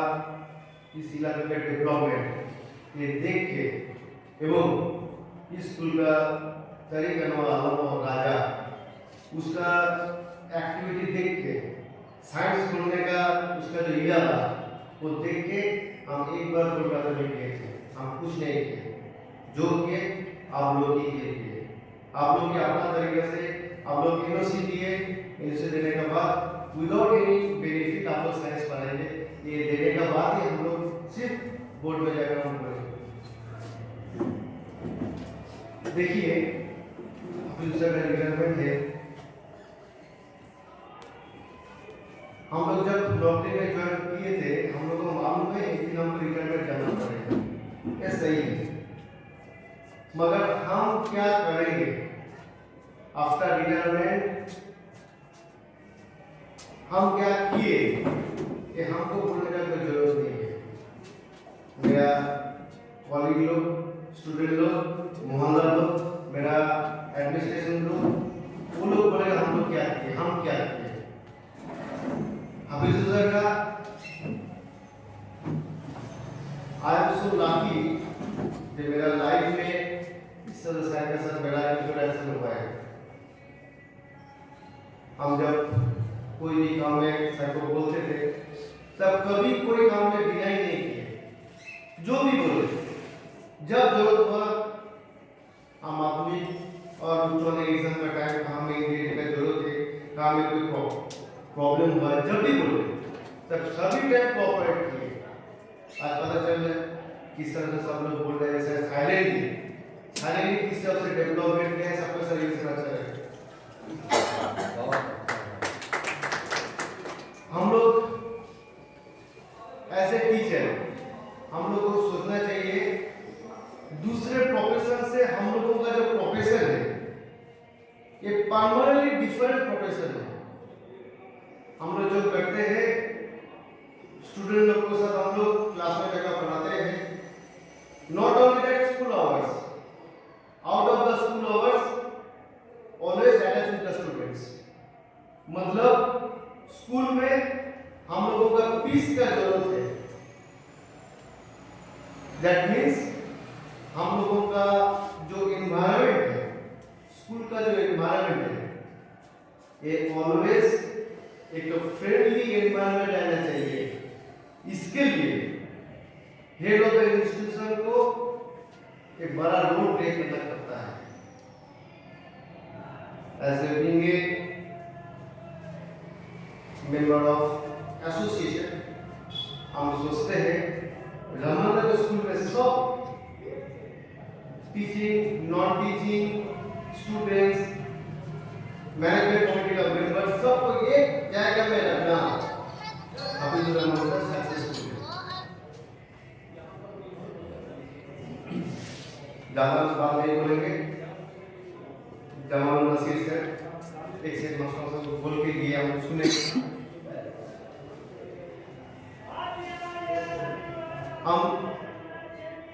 इस इलाके का डेवलपमेंट ये देख के एवं स्कूल का तरीका और राजा उसका एक्टिविटी देख के, साइंस खोलने का उसका जो इरादा वो देख के हम एक बार कोलकाता में गए थे। हम कुछ नहीं किए, जो किए आप लोग ही किए। आप लोग के अपना तरीके से आप लोग एनओसी दिए, एनओसी देने के बाद विदाउट एनी बेनिफिट आप लोग साइंस पढ़ाएंगे, ये देने के बाद ही हम लोग सिर्फ बोर्ड में जाकर हम पढ़ेंगे। देखिए अभी दूसरा रिटायरमेंट है। हम लोग जब नौकरी में ज्वाइन किए थे हम लोग को मालूम है एक दिन हमको रिटायरमेंट जाना पड़ेगा, ये सही है। मगर हम क्या करेंगे आफ्टर रिटायरमेंट, हम क्या किए ये हमको बोलने का कोई जरूरत नहीं है। मेरा कॉलीग लोग, स्टूडेंट लोग, मोहल्ला लोग, मेरा एडमिनिस्ट्रेशन लोग, वो लोग बोलेगा हम लोग क्या किए, हम क्या किए। अभी सर का आई एम सो लकी कि मेरा लाइफ में इस तरह से के साथ मेरा इंटरेक्शन हुआ है। हम जब कोई भी काम में सर को बोलते थे तब कभी कोई काम में डिनाई नहीं किए, जो भी बोले जब जरूरत हुआ हम आदमी और दूसरों ने एग्जाम का टाइम कहाँ में इंग्रेडिएंट का जरूरत है, कहाँ में कोई प्रॉब्लम हुआ, जब भी बोले तब सभी टाइम कोऑपरेट किए। आज पता चल रहा है किस तरह से सब लोग बोल रहे हैं साइलेंटली किस तरह से डेवलपमेंट किया है, सबका सर्विस अच्छा है। हम लोग ऐसे टीचर हम लोगों को सोचना चाहिए दूसरे प्रोफेशन से हम लोगों का जो प्रोफेशन है ये परमानेंटली डिफरेंट प्रोफेशन है। हम लोग जो करते हैं स्टूडेंट लोग के साथ हम लोग क्लास में जाकर पढ़ाते हैं, not only that school hours, out of the school hours always attach with the students. मतलब स्कूल में हम लोगों का पीस का जरूरत है। दैट मीन्स हम लोगों का जो एनवायरनमेंट है, स्कूल का जो एनवायरनमेंट है ये ऑलवेज एक तो फ्रेंडली एनवायरनमेंट रहना चाहिए। इसके लिए हेड ऑफ द इंस्टीट्यूशन को एक बड़ा रोल प्ले करना पड़ता है। As a being a member of association हम सोचते हैं रामनगर स्कूल में सब teaching, non teaching, students, management committee का मेंबर सबको एक जायगा में रखना अभी जो हमारा सक्सेसफुल है। ज़्यादा बात नहीं बोलेंगे, जमाल नसीर से एक से मास्टर से बोल के गया हम सुने। हम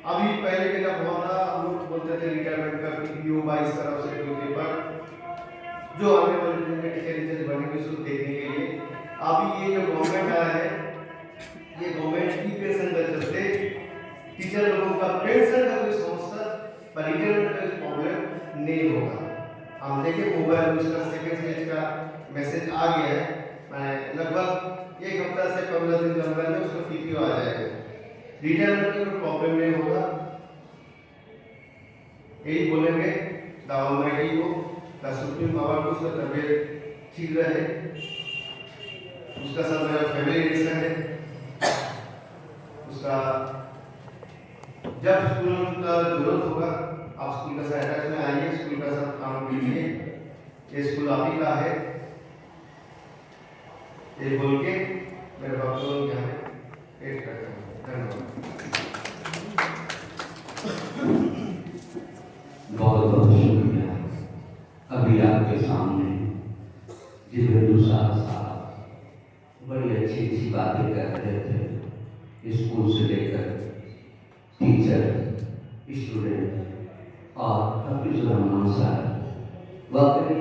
अभी पहले के जब हुआ था हम लोग बोलते थे रिटायरमेंट का वीडियो 22 तरफ से कोई पेपर जो आने वाले दिन में टीचर बनेंगे उसको देखने के लिए। अभी ये जो गवर्नमेंट आया है ये गवर्नमेंट की पेंशन का चलते टीचर लोगों का पेंशन का कोई समस्या पर रिटायरमेंट का प्रॉब्लम नहीं होगा। हम देखें मोबाइल में उसका सेकंड स्टेज का मैसेज आ गया है, मैं लगभग एक हफ्ता से 15 दिन के अंदर में उसका पीपीओ आ जाएगा। रिटायरमेंट का कोई प्रॉब्लम नहीं होगा। यही बोलेंगे दावा माइटी को सुप्रीम पावर को उसका तबियत ठीक रहे, उसका साथ मेरा फैमिली रिलेशन है, उसका जब स्कूल का जरूरत होगा आप स्कूल का साथ अटैच में आइए, स्कूल का साथ काम कीजिए, ये स्कूल आप ही का है। ये बोल के मेरे बाप को यहाँ एड करता हूँ। बहुत बहुत शुक्रिया। अभी आपके सामने जिब्रेल साहब बड़ी अच्छी अच्छी बातें कर रहे थे, स्कूल से लेकर टीचर, स्टूडेंट और हाफिजुर रहमान साहब। वाकई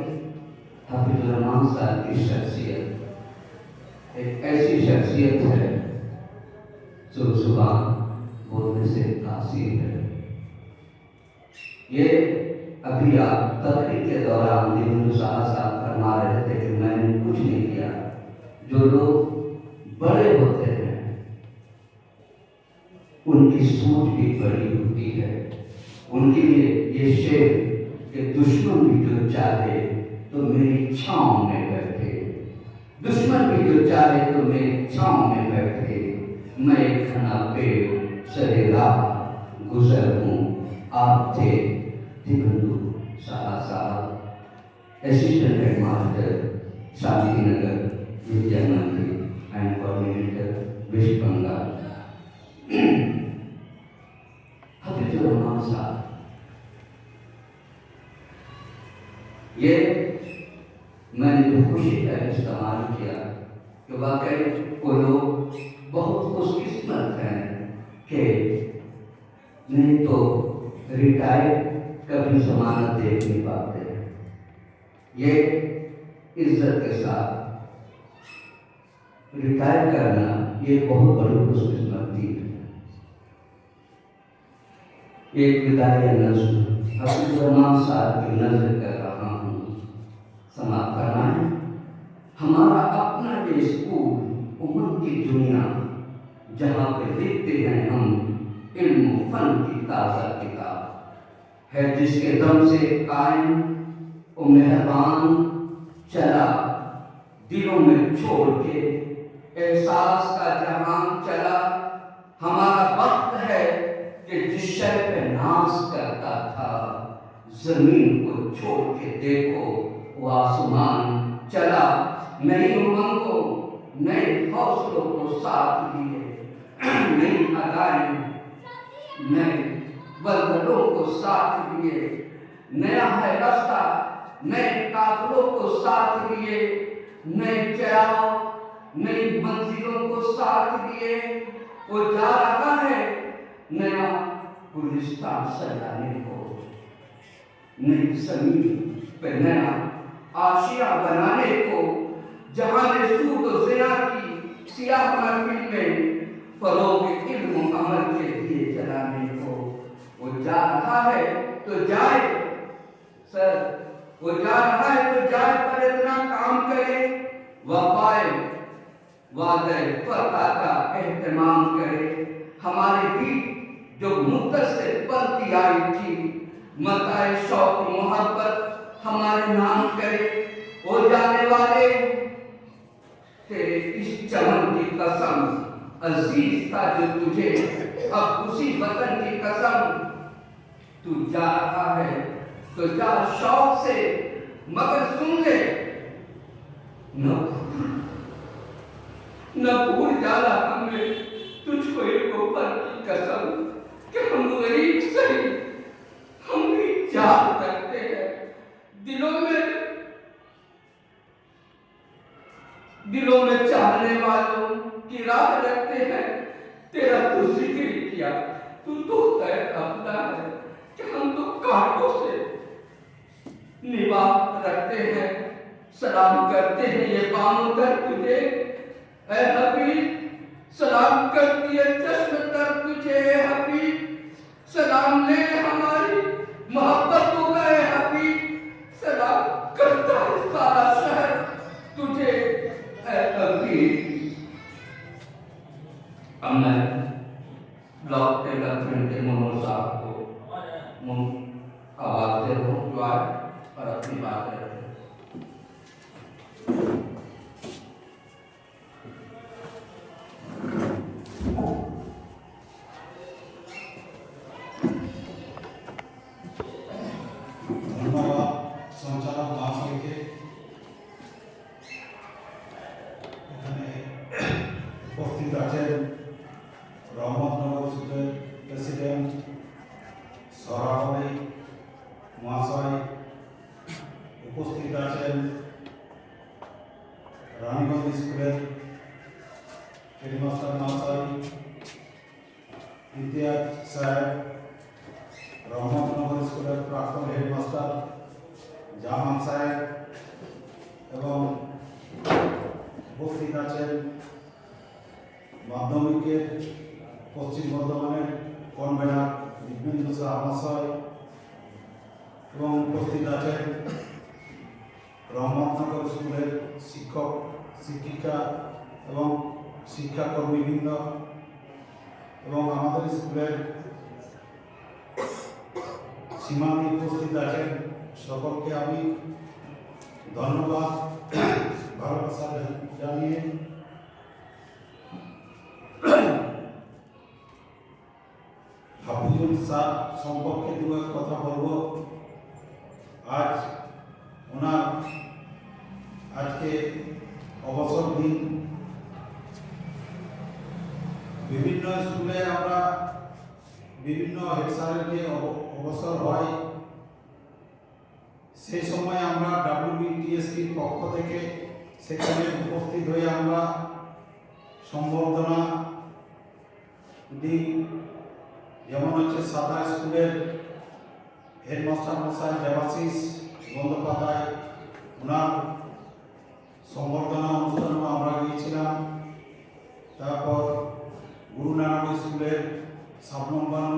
हाफिजुर रहमान साहब की शख्सियत एक ऐसी शख्सियत है जो जुबान बोलने से कासिर है। ये अभी आप तकरीर के दौरान जिब्रेल साहब फरमा रहे थे कि मैंने कुछ नहीं किया। जो लोग बड़े होते हैं उनकी सोच भी बड़ी होती है। उनके लिए ये शेर कि दुश्मन भी जो चाहे तो मेरी छांव में बैठे, दुश्मन भी जो चाहे तो मेरी छांव में बैठे, मैं एक घना पेड़ सरे राह गुजर हूँ, आप थे दिगंदु साहब, assistant headmaster Shanti Nagar Vidya Mandir and coordinator West Bengal. Hafizur Rahman साहब, ये मैंने जो खुशी का इस्तेमाल किया कि वाकई वो लोग बहुत खुशकिस्मत हैं कि नहीं तो रिटायर कभी जमानत देख नहीं पाते। ये इज्जत के साथ रिटायर करना ये बहुत बड़ी खुशकिस्मती है। एक विदाई नज़्म हफीजुर रहमान साहब की नज़्म कर रहा हूँ, समाप्त करना है। हमारा अपना ये स्कूल उम्र की दुनिया, जहाँ पे लिखते हैं हम इल्म फन की ताज़ा किताब है, जिसके दम से कायम और मेहरबान चला, दिलों में छोड़ के एहसास का जहां चला। हमारा वक्त है कि जिस शय पे नाज करता था, जमीन को छोड़ के देखो वो आसमान चला। नई उमंगों नए हौसलों को साथ लिए, नई अदाएं नए बदलों को साथ लिए, नया है रास्ता नए काफिलों को साथ लिए, नए चराव नई मंजिलों को साथ लिए। वो जा रहा है नया गुलिस्तान सजाने को, नई जमीन पे नया आशिया बनाने को, जहां ने सूद और ज़िया की सियाह महफिल में फरोग इल्म अमल के दिए जलाने को। वो जा रहा है तो जाए सर, वो जा रहा है तो जाए, पर इतना काम करे वफाए वादे फता का एहतमाम करे। हमारे भी जो मुद्दत से पलती आई थी, मताए शौक मोहब्बत हमारे नाम करे। वो जाने वाले तेरे इस चमन की कसम, अजीज था जो तुझे अब उसी वतन की कसम। तू जा रहा है तो जा शौक से, मगर सुन ले न भूल जाना हमने तुझको एक ऊपर की कसम, कि हम गरीब सही हम भी याद रखते हैं, दिलों में चाहने वालों की राह रखते हैं। तेरा तो जिक्र किया, तू तो खैर अपना है कि हम तो कांटों से निवाह रखते हैं। सलाम करते हैं ये बानों कर तुझे ऐ हबीब, सलाम करती है चश्म तर तुझे ऐ हबीब। सलाम ले हमारी मोहब्बत हो गए हबीब, सलाम करता है सारा शहर तुझे ऐ हबीब। अब मैं ब्लॉक डेवलपमेंट के मनोज साहब को आवाज दे रहा हूँ जो आए और अपनी बात रहे। ধন্যবাদ সঞ্চালক মহাশয়কে। এখানে উপস্থিত আছেন রহমতনগর স্কুলের প্রেসিডেন্ট সরাবলী মহাশয়, উপস্থিত আছেন রানীগঞ্জ স্কুলের হেডমাস্টার মহাশয় ইমতিয়াজ সাহেব, রহমতনগর স্কুলের প্রাক্তন হেডমাস্টার জামান সাহেব এবং উপস্থিত আছেন মাধ্যমিকের পশ্চিম বর্ধমানের কনভেনার দিব্যেন্দু শাহ মহাশয় এবং উপস্থিত আছেন রহমতনগর স্কুলের শিক্ষক শিক্ষিকা এবং শিক্ষাকর্মীবৃন্দ এবং আমাদের স্কুলের সীমান্তে উপস্থিত আছেন সকলকে আমি ধন্যবাদ ভালোবাসা জানিয়ে হাফিজ হাবিবুল স্যার সম্পর্কে দু এক কথা বলবো। আজ ওনার আজকে অবসর দিন। বিভিন্ন স্কুলে আমরা বিভিন্ন হেড স্যারের যে অবসর হয় সেই সময় আমরা WBTSPর পক্ষ থেকে সেখানে উপস্থিত হয়ে আমরা সম্বর্ধনা দিই। যেমন হচ্ছে সাদা স্কুলের হেডমাস্টার মশাই দেবাশিস বন্দ্যোপাধ্যায়, ওনার সম্বর্ধনা অনুষ্ঠানেও আমরা গিয়েছিলাম। তারপর গুরু নানক স্কুলের 7 নম্বর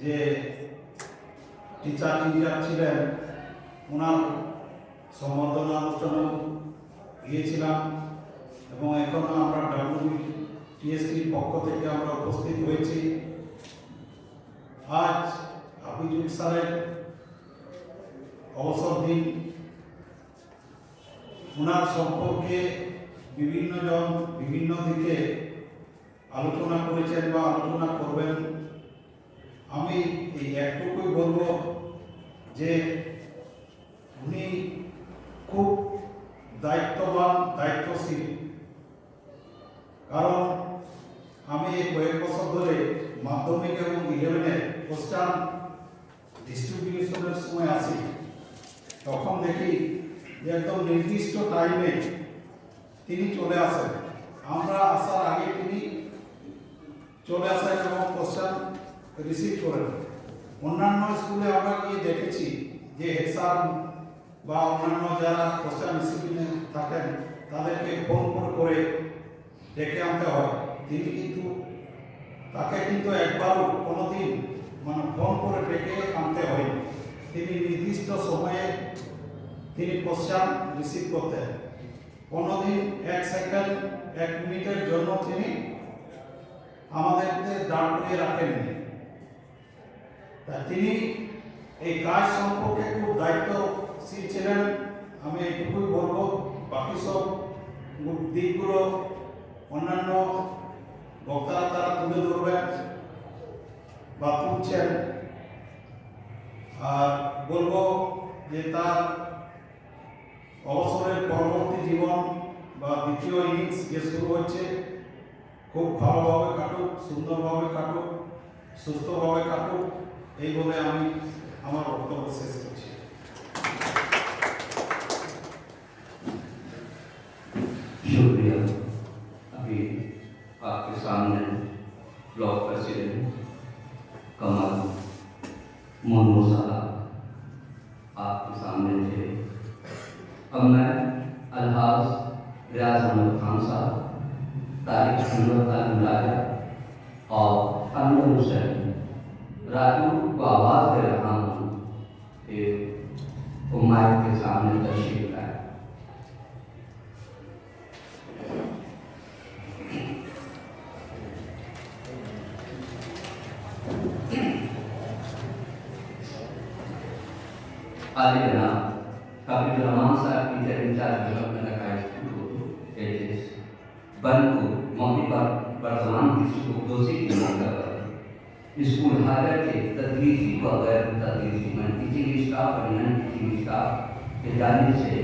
যে টিচার ছিলেন ওনার সম্বর্ধনা অনুষ্ঠানেও গিয়েছিলাম। এবং এখনও আমরা WBTSPর পক্ষ থেকে আমরা উপস্থিত হয়েছি। আজ হাফিজুল স্যারের অবসর দিন। ওনার সম্পর্কে বিভিন্ন জন বিভিন্ন দিকে আলোচনা করেছেন বা আলোচনা করবেন। আমি এই একটুকুই বলবো যে উনি খুব দায়িত্ববান, দায়িত্বশীল। কারণ আমি এই কয়েক বছর ধরে মাধ্যমিক এবং 11-এর কোশ্চান ডিস্ট্রিবিউশনের সময় আসি, তখন দেখি যে একদম নির্দিষ্ট টাইমে তিনি চলে আসেন। আমরা আসার আগে তিনি চলে আসেন এবং কোশ্চান রিসিভ করেন। অন্যান্য স্কুলে আমরা গিয়ে দেখেছি যে হেড স্যার বা অন্যান্য যারা কোশ্চান রিসিভিংয়ে থাকেন তাদেরকে ফোন করে ডেকে আনতে হয়। তিনি কিন্তু তাকে কিন্তু একবারও কোনোদিন ফোন করে ডেকে আনতে হয়নি। তিনি নির্দিষ্ট সময়ে তিনি কোশ্চান রিসিভ করতেন। কোনোদিন 1 সেকেন্ড 1 মিনিটের জন্য তিনি আমাদেরকে দাঁড় করিয়ে রাখেননি। তা তিনি এই কাজ সম্পর্কে খুব দায়িত্বশীল ছিলেন। আমি এটুকুই বলবো, বাকি সব দিকগুলো অন্যান্য বক্তারা তারা তুলে ধরবেন বা তুলছেন। আর বলবো যে তার অবসরের পরবর্তী জীবন বা দ্বিতীয় ইনিংস যে শুরু হচ্ছে খুব ভালোভাবে কাটুক, সুন্দরভাবে কাটুক, সুস্থভাবে কাটুক, এই বলে আমি আমার বক্তব্য শেষ করছি। शुक्रिया। अभी आपके सामने ब्लॉक प्रेसिडेंट कमल मोनू साहब आपके सामने थे। अब मैं अलहाज रियाज अहमद खान साहब, तारिक अनवर आलम राजा और अनवर हुसैन राजू को आवाज़ दे रहा हूँ कि वो माइक के सामने तशरीफ लाए। आदि जनाब काफी रहमान साहब टीचर इंचार्ज डेवलपमेंट अकाउंट एजेस बनपुर मौके पर वर्तमान किसी को दोषी की मांग कर स्कूल हाजर के तदरीसी व गैर तदरीसी टीचिंग स्टाफ और नॉन टीचिंग स्टाफ के जाने से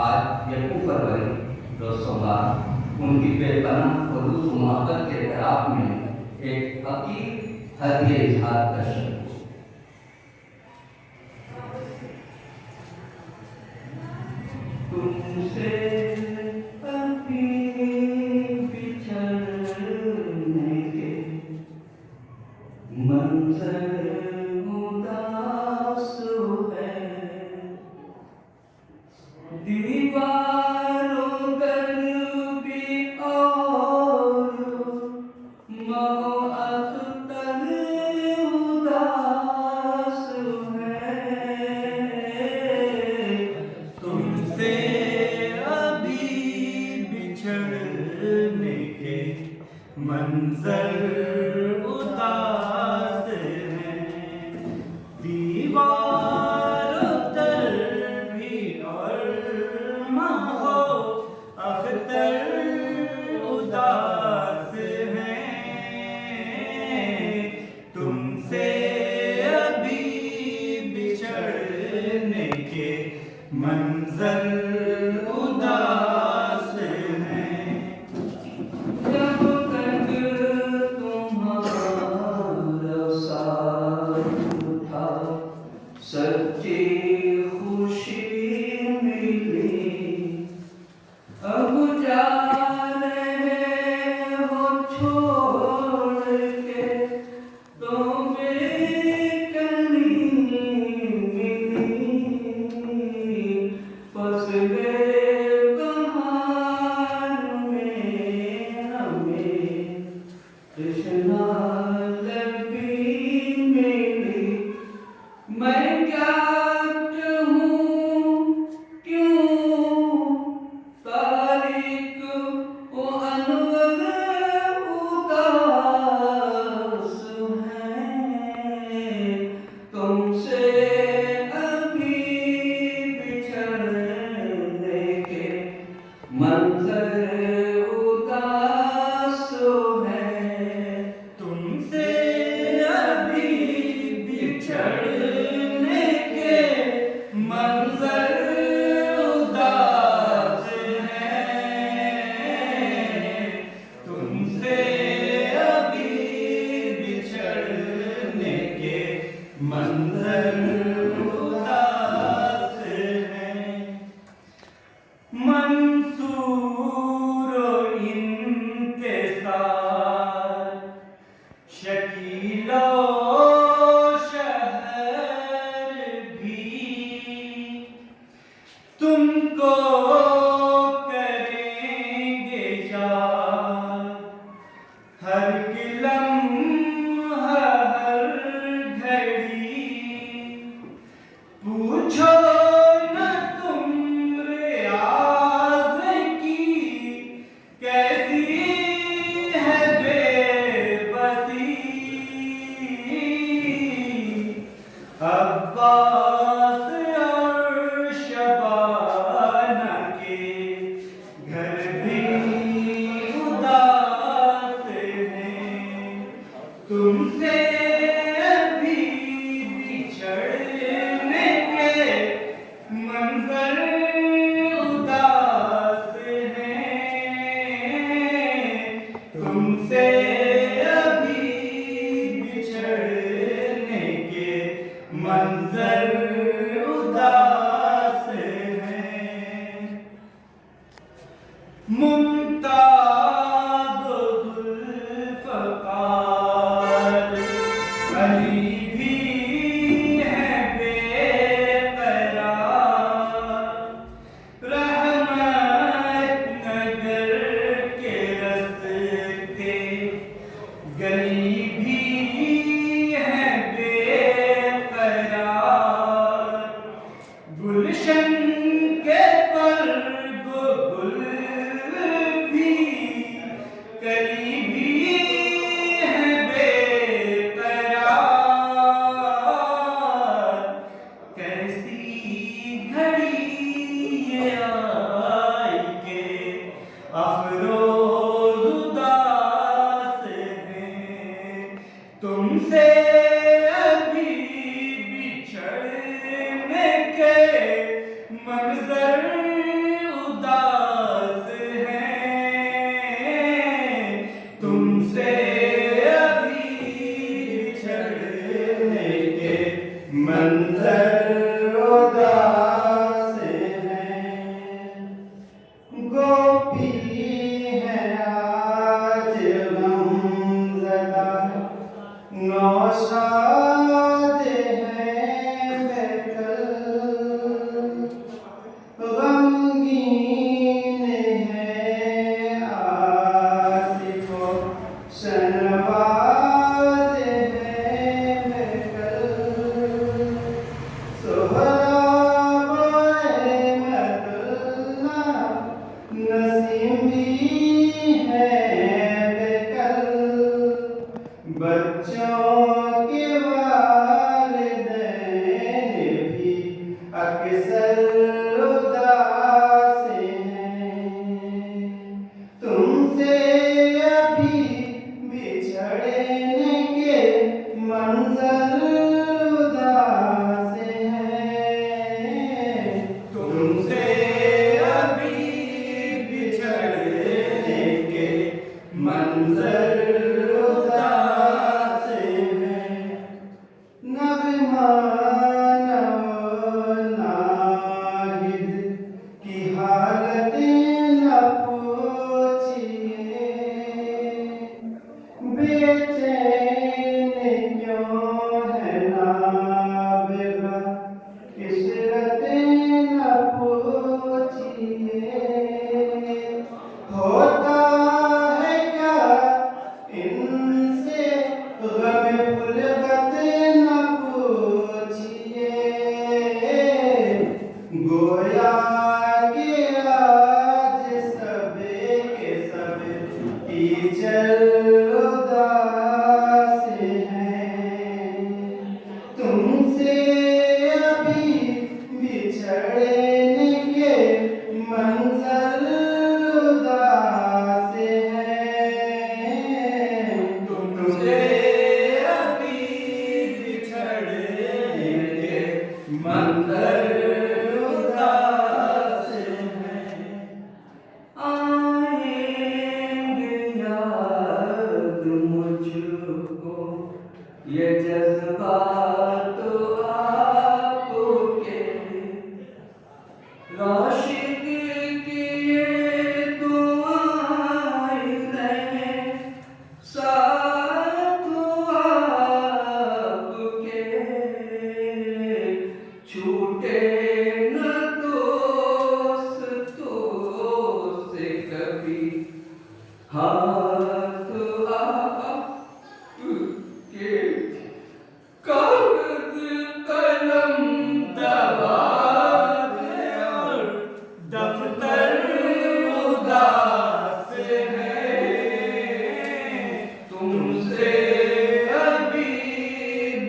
आज 1 फरवरी रोज सोमवार उनकी बेपनाह खलूस मोहब्बत के खिलाफ में एक हकीर हदिया इजहार कर तुमसे अभी बिछड़ने के मंजर उदास है, दीवारों पर भी और अख्तर उदास है। तुमसे अभी बिछड़ने के मंजर उदास हैं, दीवारों पर भी और महो अख्तर उदास हैं। तुम मंजर उदास है। जब तक तुम्हारा साथ था सच्ची खुशी मिली। अब जा रहे हो छोड़ के तो बेकली मिली। बस गए बहार में हमें तृष्णा लगी मिली। मैं क्या कहूँ क्यों तारीख वो अनवर उदास है। तुमसे अभी बिछड़ने के मंजर उदास है। तुमसे अभी बिछड़ने के मंजर उदास है। तुमसे अभी बिछड़ने के मंजर उदास है। मंसूर इंतज़ार शकीलो शहर भी तुमको करेंगे याद। हर लम्हा हर घड़ी पूछो न तुम रियाज़ की कैसी है बेबसी। अब्बास और शबाना के घर भी उदास हैं। तुमसे अभी बिछड़ने के मंजर उदास हैं। तुमसे अभी बिछड़ने के मंजर उदास हैं। मुमताज़ ज़ुल्फ़कार अली भी है बेक़रार। रहमत नगर के रस्ते गली भी है बेक़रार। गुलशन के पर्व गुल भी कली भी है बेकरार। कैसी घड़ी ये आई के अफरोज उदास हैं। तुमसे अभी बिछड़ने के मंजर उदास हैं। तुमसे अभी बिछड़ने के मंजर उदास हैं। गोपी है आज गमज़दा नौशाद है बेकल। गमगीन है आसिफ़ो बेचैन क्यों है नाबिगा, इशरत न पूछिए। होता है क्या इनसे गम फुलकत न पूछिए। गोया के आज सब के सब टीचर उदास हैं। तुमसे अभी बिछड़ने के मंजर उदास हैं। तुमसे अभी बिछड़ने के मंजर उदास हैं। आएंगे याद मुझको ये जज्बात आपके, राशिक किए दुआएं रहे साथ आपके। छूटे न दोस्तों से कभी हाथ आपके। कागज कलम दबार और दफ्तर उदास है। तुमसे अभी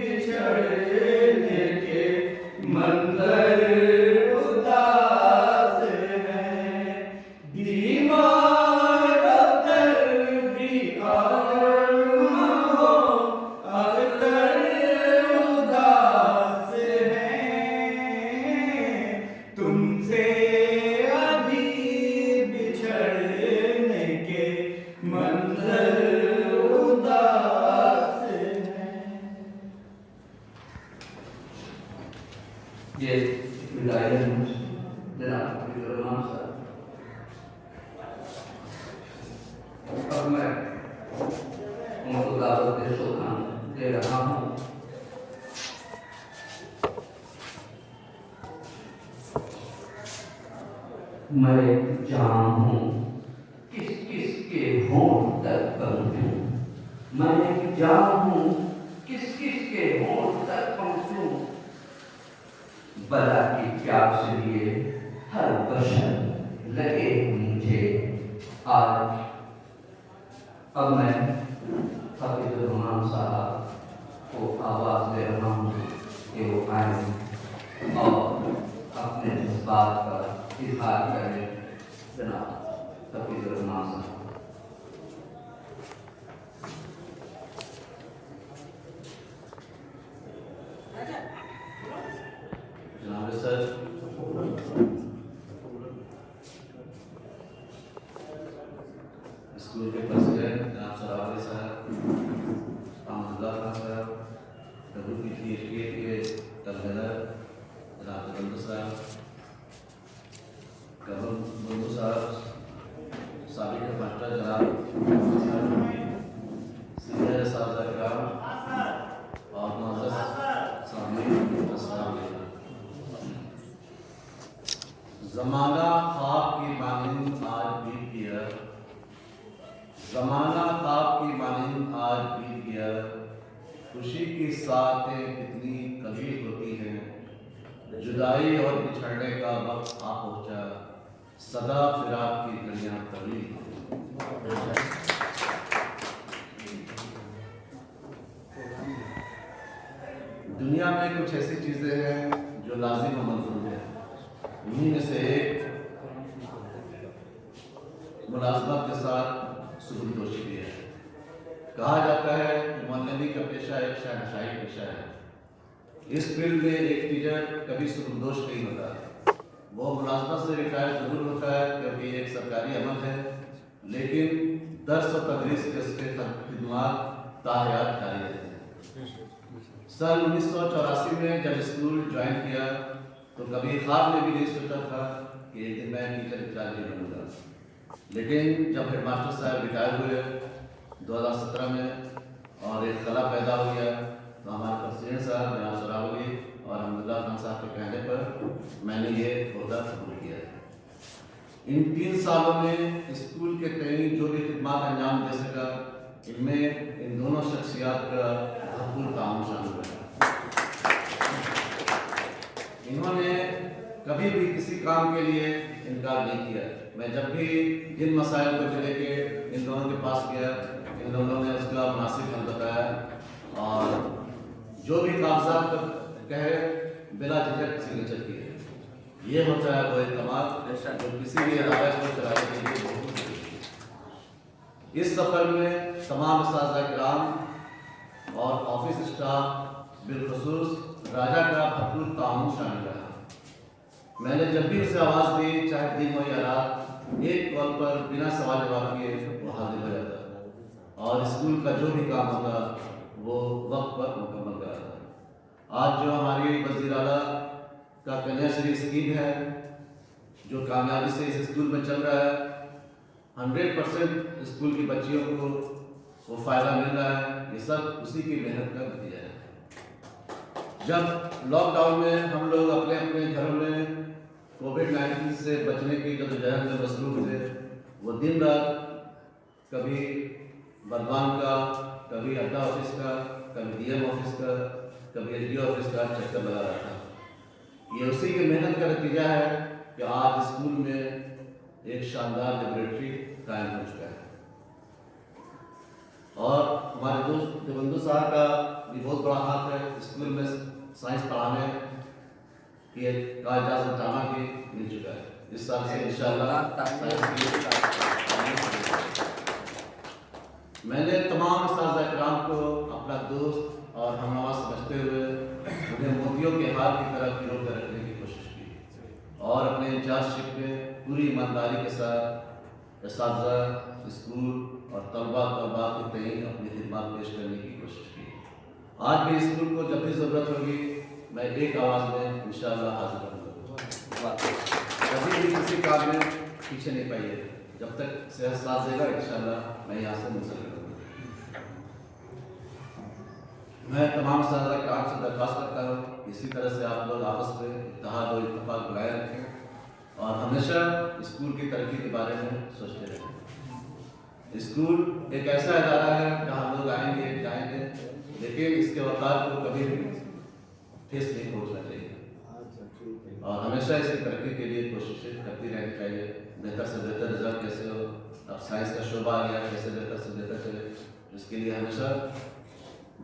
बिछड़ने के मंजर उदास है। बीमार दर्दी और महो अख्तर उदास हैं। तुमसे अभी बिछड़ने के मंजर उदास हैं। ये विदाई है जनाब रहमान साहब। अब मैं उनको दावत दे सुखान दे रहा हूँ। मैं एक जान हूँ किस किस के होंठ तक पहुँचूं। मैं एक जान हूँ किस किस के होंठ तक पहुँचूं। बला की प्यास लिए हर बशर लगे मुझे आज। अब मैं हफीजुर रहमान साहब को आवाज़ दे रहा हूँ कि वो आए और अपने जज्बात का इजहार करें। जनाब हफीजुर रहमान साहब। जनाब सर, स्कूल के प्रेसिडेंट जनाब सरावरी साहब, अहमदुल्लाह खान साहब, डब्ल्यू पी PhD के कन्वीनर जनाब जबंदर साहब, कमल मुर्मू साहब, साबिक मास्टर जनाब सीनियर साहब और मुअज़्ज़ज़ सामईन, अस्सलाम वालेकुम। ज़माना ख्वाब की मानिंद आज बीत गया, ज़माना ख्वाब की मानिंद आज बीत गया। खुशी की साथें कितनी कभी होती हैं, जुदाई और बिछड़ने का वक्त आ पहुंचा। सदा फिराक की घड़ियां तवील। दुनिया में कुछ ऐसी चीज़ें हैं जो लाजिम और मंजूर हैं। उन्हीं में से एक मुलाजमत के साथ सुबुलदोशी भी है। कहा जाता है कि मौलवी का पेशा एक शहनशाही पेशा है। इस फील्ड में एक टीचर कभी सुबुलदोश नहीं होता। वो मुलाजमत से रिटायर जरूर होता है क्योंकि एक सरकारी अमल है, लेकिन दर्स और तदरीस के उसके खिदमात ताहयात जारी रहते हैं। सन 1984 में जब स्कूल ज्वाइन किया तो कभी ख्वाब में भी नहीं सोचा था कि एक दिन मैं टीचर इंचार्ज ही बनूंगा। लेकिन जब हेडमास्टर साहब रिटायर हुए 2017 में इन 3 सालों में स्कूल के कई जो भी खिदमत अंजाम दे सका, इनमें इन दोनों शख्सियात का भरपूर ताउन शामिल है। इन्होंने कभी भी किसी काम के लिए इनकार नहीं किया। मैं जब भी जिन मसाइल को लेके इन दोनों के पास गया, इन दोनों ने उसका मुनासिब हल बताया और जो भी कागजात कहे बिला झिझक सिग्नेचर किए। ये होता है वो इत्मीनान जो किसी भी इदारे को चलाने के लिए बहुत जरूरी है। इस सफर में तमाम उस्ताद-ए-किराम और ऑफिस स्टाफ बिलखुसूस राजा का भरपूर ताउन शामिल रहा। मैंने जब भी उसे आवाज़ दी, चाहे दिन हो या रात, एक कॉल पर बिना सवाल जवाब किए वो हाजिर हो जाता और स्कूल का जो भी काम होता वो वक्त पर मुकम्मल कराता। आज जो हमारी वज़ीर आला का कन्याश्री स्कीम है, जो कामयाबी से इस स्कूल में चल रहा है, 100% स्कूल की बच्चियों को वो फ़ायदा मिल रहा है। ये सब उसी की मेहनत का नतीजा है। जब लॉकडाउन में हम लोग अपने अपने घरों में कोविड-19 से बचने की जद्दोजहद में मसरूफ़ थे, वो दिन रात कभी बर्दवान का, कभी अड्डा ऑफिस का, कभी डीएम ऑफिस का, कभी एसडीओ ऑफिस का चक्कर लगा रहा था। ये उसी की मेहनत का नतीजा है कि आज स्कूल में एक शानदार लेबोरेटरी कायम हो चुका है। और हमारे दोस्त देवेंदु साहब का भी बहुत बड़ा हाथ है स्कूल में साइंस पढ़ाने की का इजाज़त जामा की मिल चुका है। इस साल से इंशाअल्लाह मैंने तमाम उस्ताद-ए-किराम को अपना दोस्त और हमनवा समझते हुए उन्हें मोतियों के हार की तरह पिरो कर रखने की कोशिश की और अपने इंचार्जशिप में पूरी ईमानदारी के साथ इस्ताज़ा, स्कूल और तलबा के तय अपनी खिदमत पेश करने की कोशिश की। आज भी स्कूल को जब भी ज़रूरत होगी मैं एक आवाज़ में इंशाअल्लाह हाजिर रहूँगा। कभी भी किसी काम में पीछे नहीं पाइए। जब तक सेहत साथ देगा इंशाअल्लाह मैं यहाँ से मुंसलिक रहूँगा। मैं तमाम उस्ताद-ए-किराम से दरख्वास्त करता हूँ इसी तरह से आप लोग आपस में इत्तेहाद और इत्तेफाक बनाए रखें और हमेशा स्कूल की तरक्की के बारे में सोचते रहें। स्कूल एक ऐसा इदारा है जहाँ लोग आएंगे जाएंगे, लेकिन इसके वक़ार को कभी भी ठेस नहीं पहुँचना चाहिए और हमेशा इसकी तरक्की के लिए कोशिशें करती रहनी चाहिए। बेहतर से बेहतर रिजल्ट कैसे हो, अब साइंस का शोबा आ गया, कैसे बेहतर से बेहतर चले, इसके लिए हमेशा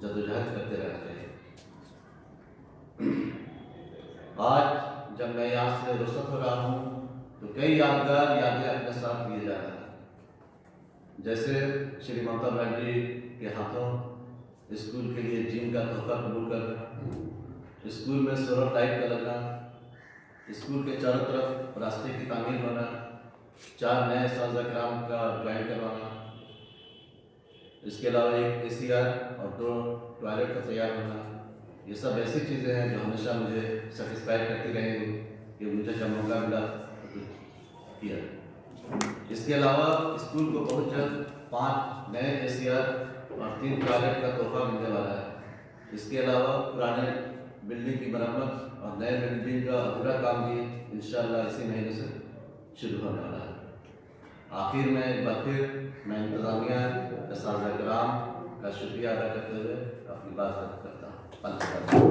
जद्दोजहद करते रहना चाहिए। आज जब मैं यहाँ से रुखसत हो रहा हूँ तो कई यादगार यादें अपने साथ लिए जा रहे हैं। जैसे श्री ममता बनर्जी के हाथों स्कूल के लिए जिम का तोहफा कबूल करना, स्कूल में सोलर लाइट का लगना, स्कूल के चारों तरफ रास्ते की तामीर होना, 4 नए उस्ताद-ए-किराम का ज्वाइन करवाना, इसके अलावा एक एसीआर और 2 टॉयलेट का तैयार होना, ये सब ऐसी चीज़ें हैं जो हमेशा मुझे सेटिस्फाई करती रहेंगी कि मुझे जब मौका मिला तो किया। इसके अलावा स्कूल को बहुत जल्द 5 नए एसीआर और 3 टॉयलेट का तोहफा मिलने वाला है। इसके अलावा पुराने बिल्डिंग की मरम्मत और नए बिल्डिंग का अधूरा काम भी इंशाअल्लाह इसी महीने से शुरू होने वाला है। आखिर में एक बार फिर मैं इंतज़ामिया उस्ताद-ए-किराम का शुक्रिया अदा करते हुए अपनी बात खत्म करता हूँ।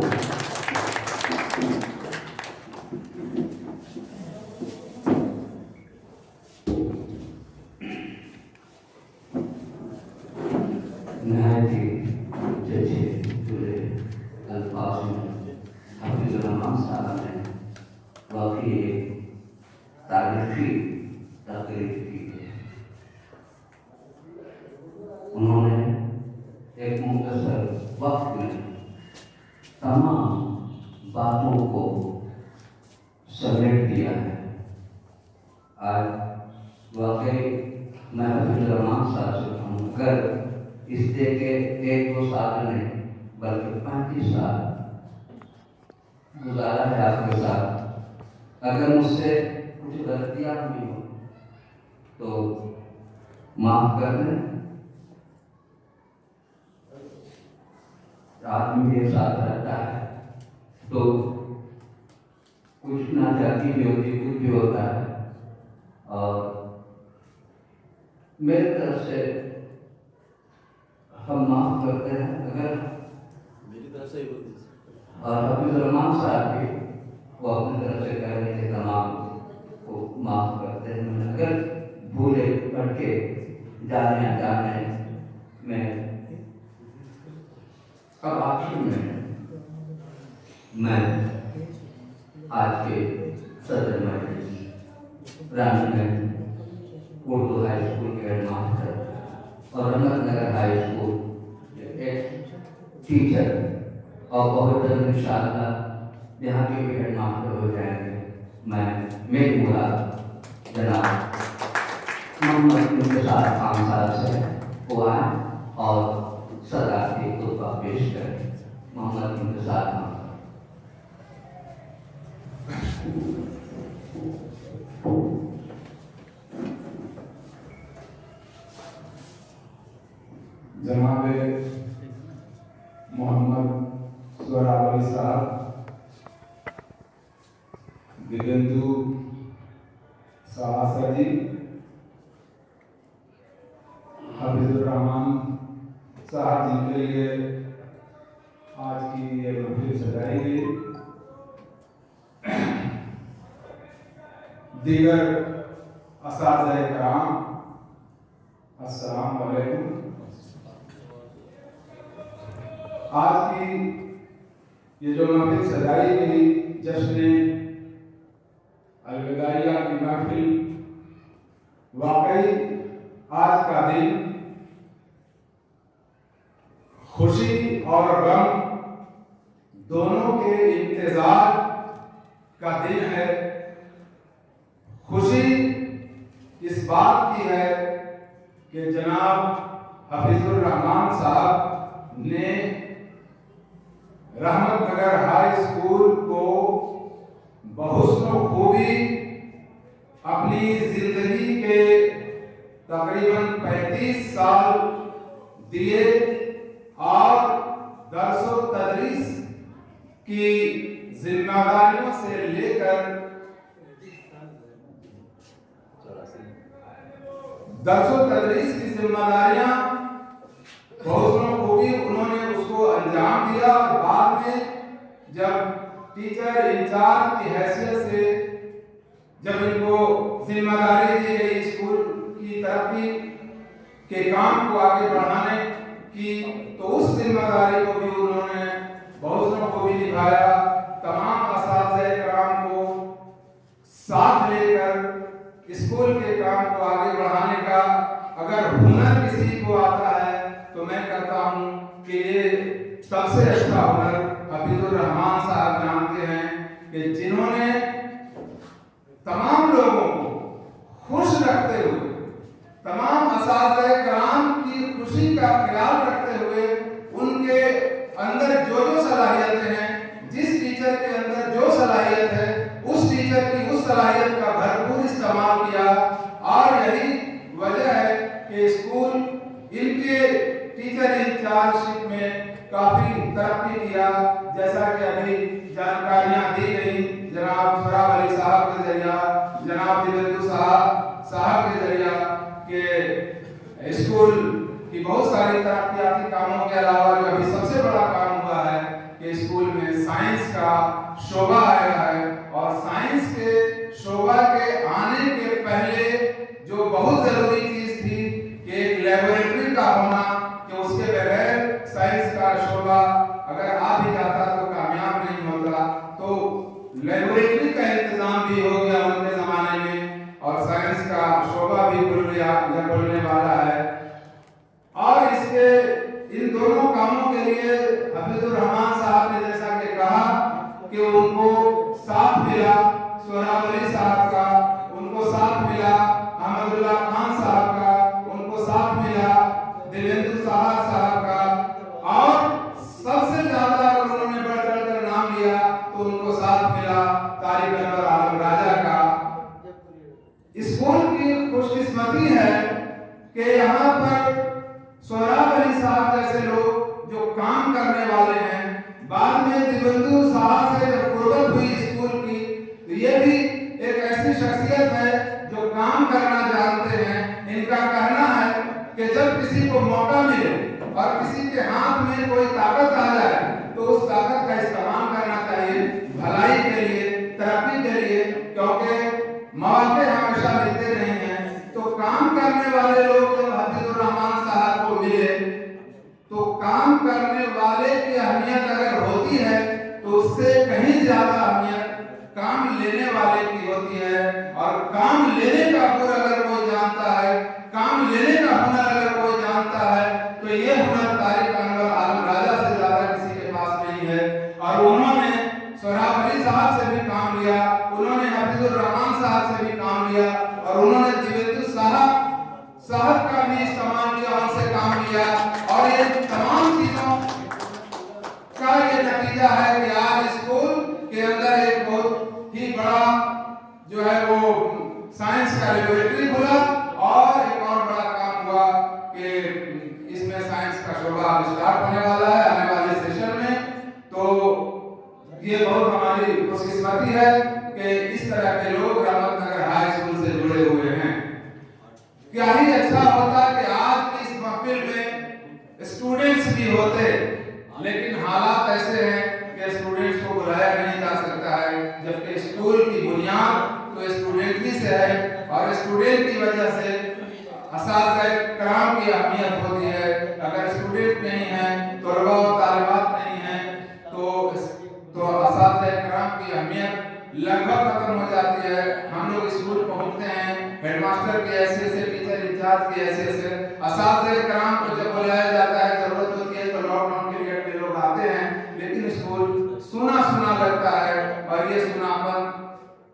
नहायत ही जैसे जुड़े अल्फाज में हाफिज़ुर रहमान साहब ने वाकई एक तारीखी तकरीर की है। उन्होंने एक मुख्तसर वक्त में तमाम बातों को समेट दिया है। आज वाकई मैं हाफिज़ुर रहमान साहब से कहूँ, अगर इस के 1-2 साल नहीं बल्कि 35 साल गुजारा है आपके साथ, अगर मुझसे कुछ गलतियाँ हुई हो तो माफ कर दें। आदमी के साथ रहता है तो कुछ ना जाती भी होती, कुछ भी होता है और मेरी तरफ से हम माफ करते हैं अगर मेरी तरफ से और हफीजुर रहमान साहब भी वो अपनी तरफ से कह रहे थे तमाम को माफ करते हैं अगर भूले भटके जाने अनजाने में। अब आखिर में मैं आज के सदर मजलिस रानीगंज उर्दू हाई स्कूल के हेड मास्टर और रमतनगर हाई स्कूल के एक टीचर और बहुत जल्द इंशाअल्लाह यहाँ के भी हेड मास्टर हो जाएंगे। मैं मेरी मुराद जनाब मोहम्मद इंतजार खान साहब से वो आए और सदा की खुतबा पेश करें। मोहम्मद इंतजार खान जनाब मोहम्मद सोहराब साहब, दिव्येंदु साहा जी, हफीजुर रहमान साहब जिनके लिए आज की ये महफिल सजाई गई, दीगर असातिज़ाए कराम, अस्सलाम वालेकुम। आज की ये जो महफिल सजाई गई जश्न अलविदाइया की महफिल, वाकई आज का दिन खुशी और गम दोनों के इंतजार का दिन है। खुशी इस बात की है कि जनाब हफीजुर रहमान साहब ने रहमतनगर हाई स्कूल को बहुस्न खूबी अपनी जिंदगी के तकरीबन 35 साल दिए और दरसो तदरीस की जिम्मेदारियों से लेकर दरसो तदरीस की जिम्मेदारियां बहुत खूबी उन्होंने उसको अंजाम दिया। और बाद में जब टीचर इंचार्ज की हैसियत से जब इनको जिम्मेदारी दी गई स्कूल की तरक्की के काम को आगे बढ़ाने की, तो उस जिम्मेदारी को भी उन्होंने बहुत खूबी निभाया। तमाम असातिज़ाए कराम को साथ लेकर स्कूल के काम को आगे बढ़ाने का अगर हुनर किसी को आता है तो मैं कहता हूँ कि ये सबसे अच्छा हुनर हफीजुर रहमान साहब जानते हैं कि जिन्होंने तमाम लोगों को खुश रखते हुए, तमाम असातिज़ाए कराम की खुशी का ख्याल रखते हुए, उनके अंदर जो जो सलाहियतें हैं, जिस टीचर के अंदर जो सलाहियत है, उस टीचर की उस सलाहियत का भरपूर इस्तेमाल किया। और यही वजह है कि स्कूल इनके टीचर इंचार्जशिप में काफी तरक्की किया। जैसा कि अभी जानकारियां दी गई जनाब सोहराब अली साहब के जरिया, जनाब दिव्येंदु साहब के जरिया कि स्कूल की बहुत सारी तरक्याती कामों के अलावा जो अभी सबसे बड़ा काम हुआ है कि स्कूल में साइंस का शोबा आया है। और साइंस के शोबा के आने के पहले जो बहुत जरूरी चीज थी कि एक लेबोरेटरी का होना, कि उसके बगैर साइंस का शोबा अगर आ भी जाता तो कामयाब नहीं होता। तो लेबोरेटरी का इंतजाम भी हो गया उनके जमाने में और साइंस का शोबा भी खुल गया या खुलने वाला है। और इसके इन दोनों कामों के लिए हफीजुर रहमान साहब ने जैसा कि कहा कि उनको साथ मिला सोहराब अली साहब का, उनको साथ मिला अहमदुल्लाह खान साहब का, उनको साथ मिला दिव्येंदु साहब का, और सबसे ज्यादा अगर उन्होंने बढ़ चढ़ कर नाम लिया तो उनको साथ मिला तारिक अनवर आलम राजा का। स्कूल की खुशकिस्मती है कि यहाँ पर सोहराब अली साहब जैसे लोग जो काम करने वाले हैं, बाद में दिव्येंदु साहब से जब गुर्बत और किसी के हाथ में कोई ताकत आ जाए तो उस ताकत का इस्तेमाल करना चाहिए भलाई के लिए, तरक्की के लिए, क्योंकि मौके हमेशा मिलते नहीं हैं। तो काम करने वाले लोग जब हफीजुर रहमान साहब को मिले तो काम करने वाले की अहमियत अगर होती है तो उससे कहीं ज्यादा अहमियत काम लेने वाले की होती है। और काम लेने का गुण अगर कोई जानता है, काम लेने का हुनर अगर कोई जानता है तो ये हुनर तारिक अनवर आलम राजा से ज्यादा किसी के पास नहीं है। और उन्होंने सोहराब अली साहब से भी काम लिया, उन्होंने हफीजुर रहमान साहब से भी काम लिया और उन्होंने दिव्यतु साहब का भी इस्तेमाल किया, उनसे काम लिया। और ये तमाम चीजों का ये नतीजा है कि आज स्कूल के अंदर एक बहुत ही बड़ा जो है वो साइंस का लेबोरेटरी खुला और एक और बड़ा काम हुआ कि इसमें साइंस का शोबा स्टार्ट होने वाला है आने वाले सेशन में। तो ये बहुत हमारी खुशकिस्मती है कि इस तरह के लोग रहमतनगर हाई स्कूल से जुड़े हुए हैं। क्या ही अच्छा होता कि आज की इस महफिल में स्टूडेंट्स भी होते, लेकिन हालात ऐसे हैं कि स्टूडेंट्स को बुलाया नहीं जा सकता है, जबकि स्कूल की बुनियाद तो स्टूडेंट ही से है और स्टूडेंट की वजह से असातिज़ा कराम की अहमियत होती है। अगर स्टूडेंट नहीं है, तलबा और तालिबात नहीं है तो असातिज़ा कराम की अहमियत लगभग खत्म हो जाती है। हम लोग स्कूल पहुंचते हैं, हेडमास्टर की हैसियत से, टीचर इंचार्ज की हैसियत से असातिज़ा कराम को जब बुलाया जाता है, जरूरत होती है तो लॉकडाउन पीरियड में लोग आते हैं, लेकिन स्कूल सुना सुना लगता है। और ये सुनापन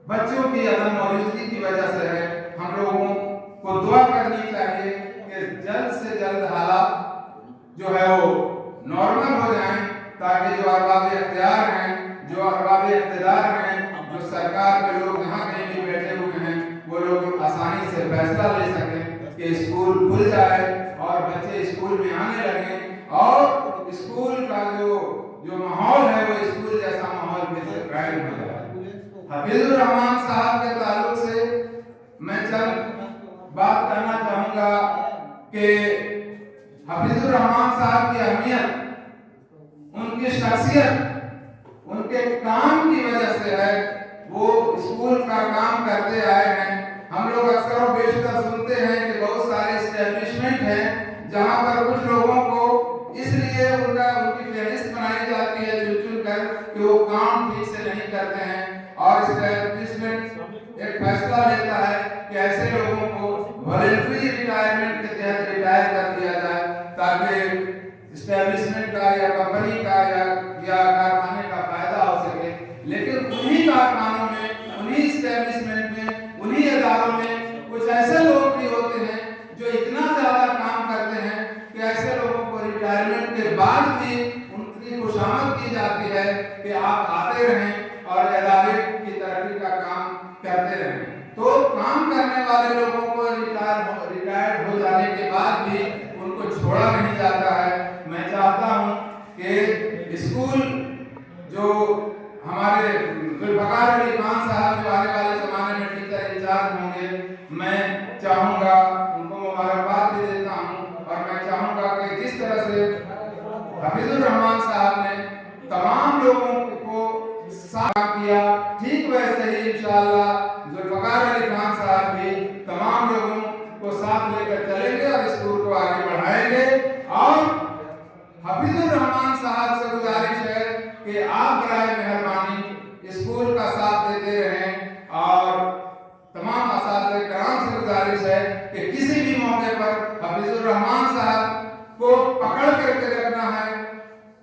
बच्चों की अदम मौजूदगी की वजह से है। हम लोगों को दुआ करनी चाहिए कि जल्द से जल्द हालात जो है वो नॉर्मल हो जाएं, ताकि जो अरबाब इख्तियार हैं, जो अरबाब इख्तिदार हैं, जो सरकार के लोग जहाँ कहीं भी बैठे हुए हैं, वो लोग आसानी से फैसला ले सकें कि स्कूल खुल जाए और बच्चे स्कूल में आने लगें और स्कूल का जो माहौल है वो स्कूल जैसा माहौल फिर से कायम हो जाए। हफीजुर रहमान साहब के ताल्लुक से मैं चंद बात कहना चाहूँगा कि हफीजुर रहमान साहब की अहमियत उनकी शख्सियत, उनके काम की वजह से है। वो स्कूल का काम करते आए हैं। हम लोग अक्सर और बेशतर सुनते हैं कि बहुत सारे एस्टेब्लिशमेंट हैं जहाँ पर कुछ लोगों को इसलिए उनकी फहरिस्त बनाई जाती है चुन कर कि वो काम ठीक से नहीं करते हैं, और एस्टेब्लिशमेंट एक फैसला लेता है कि ऐसे लोगों को वॉलंटरी रिटायरमेंट के तहत रिटायर कर दिया जाए, ताकि एस्टेब्लिशमेंट का या कंपनी का या कारखाने का फायदा हो सके। लेकिन उन्हीं कारखानों में, उन्हीं एस्टेब्लिशमेंट में, उन्हीं इदारों में कुछ ऐसे लोग भी होते हैं जो इतना ज्यादा काम करते हैं कि ऐसे लोगों को रिटायरमेंट के बाद भी उनकी खुशामद की जाती है कि आप आते रहें और इदारे की तरक्की का काम करते रहें। तो काम करने वाले लोगों को रिटायर्ड हो जाने के बाद भी उनको छोड़ा नहीं जाता है। मैं चाहता हूं कि स्कूल जो हमारे जुल्फ़िकार अली खान साहब जो आने वाले ज़माने में टीचर इंचार्ज होंगे, मैं चाहूँगा, उनको मुबारकबाद भी देता हूँ और मैं चाहूँगा कि जिस तरह से हफीजुर रहमान साहब ने तमाम लोगों को साथ किया, ठीक वैसे ही इंशाअल्लाह जुल्फ़िकार अली खान साहब भी तमाम लोगों को साथ लेकर चलेंगे और स्कूल को आगे बढ़ाएंगे। और हफीजुर रहमान साहब से गुजारिश है कि आप बराए मेहरबानी स्कूल का साथ देते रहें और तमाम असातिज़ा कराम से गुजारिश है कि किसी भी मौके पर हफीजुर रहमान साहब को पकड़ करके रखना है,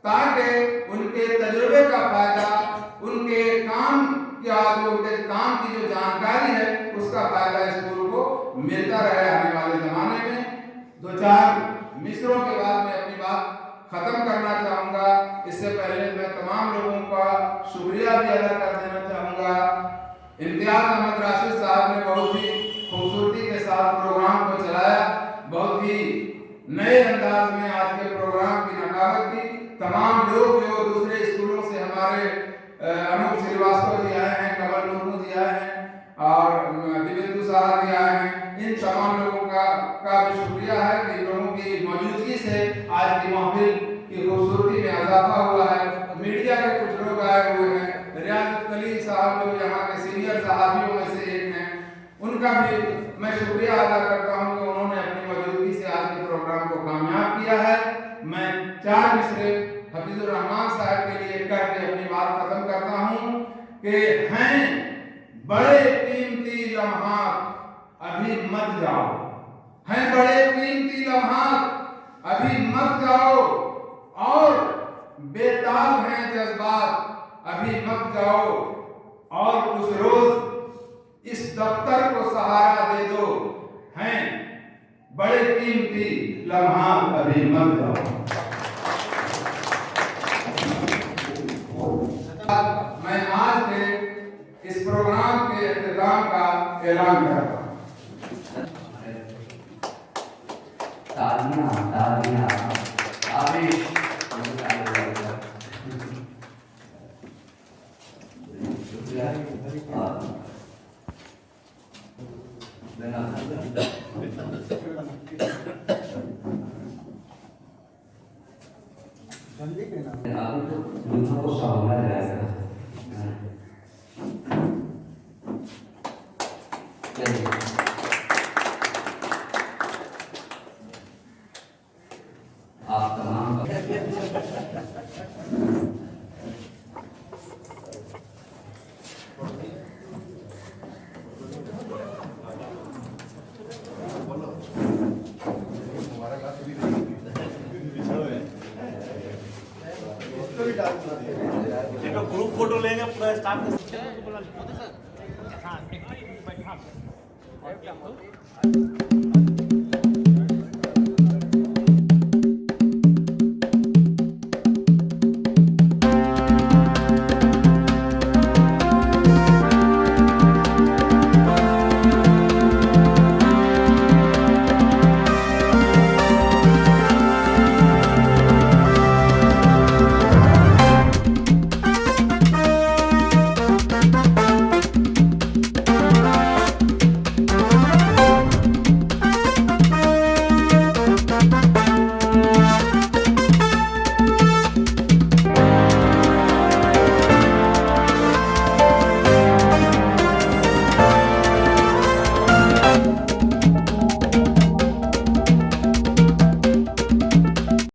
ताकि उनके तजुर्बे का फायदा, उनके काम की जो जानकारी है उसका फायदा स्कूल को मिलता रहे आने वाले जमाने में। दो चार मिसरों के बाद मैं अपनी बात खत्म करना चाहूँगा। इससे पहले मैं तमाम लोगों का शुक्रिया भी अदा कर देना चाहूँगा। इम्तियाज अहमद राशिद साहब ने बहुत ही खूबसूरती के साथ प्रोग्राम को चलाया, बहुत ही नए अंदाज में आज के प्रोग्राम की नकाबत की। तमाम लोग जो दूसरे स्कूलों से हमारे अनूप श्रीवास्तव जी आए हैं, कमल मुर्मू जी आए हैं और दिव्येंदु साहब जी आए हैं, इन तमाम लोगों का भी शुक्रिया है कि इन लोगों की मौजूदगी से आज की महफिल की खूबसूरती में इजाफा हुआ है। मीडिया के कुछ लोग आए हुए हैं, रियाज कलील साहब जो यहाँ के सीनियर सहाबियों में से एक हैं, उनका भी मैं शुक्रिया अदा करता हूँ कि उन्होंने अपनी मौजूदगी से आज के प्रोग्राम को कामयाब किया है। मैं 4 मिसरे हफीजुर रहमान साहब के लिए करके अपनी बात खत्म करता हूँ कि हैं बड़े कीमती लम्हात अभी मत जाओ, हैं बड़े कीमती लम्हात अभी मत जाओ, और बेताब हैं जज्बात अभी मत जाओ, और कुछ रोज इस दफ्तर को सहारा दे दो, हैं बड़े कीमती लम्हात अभी मत जाओ। मैं आज के इस प्रोग्राम के इख्तिताम का ऐलान करता हूँ। तालियां तालियां आवेश दूसरों को सामना रहेगा। आप तमाम ग्रुप फोटो लेंगे पूरा स्टाफ के।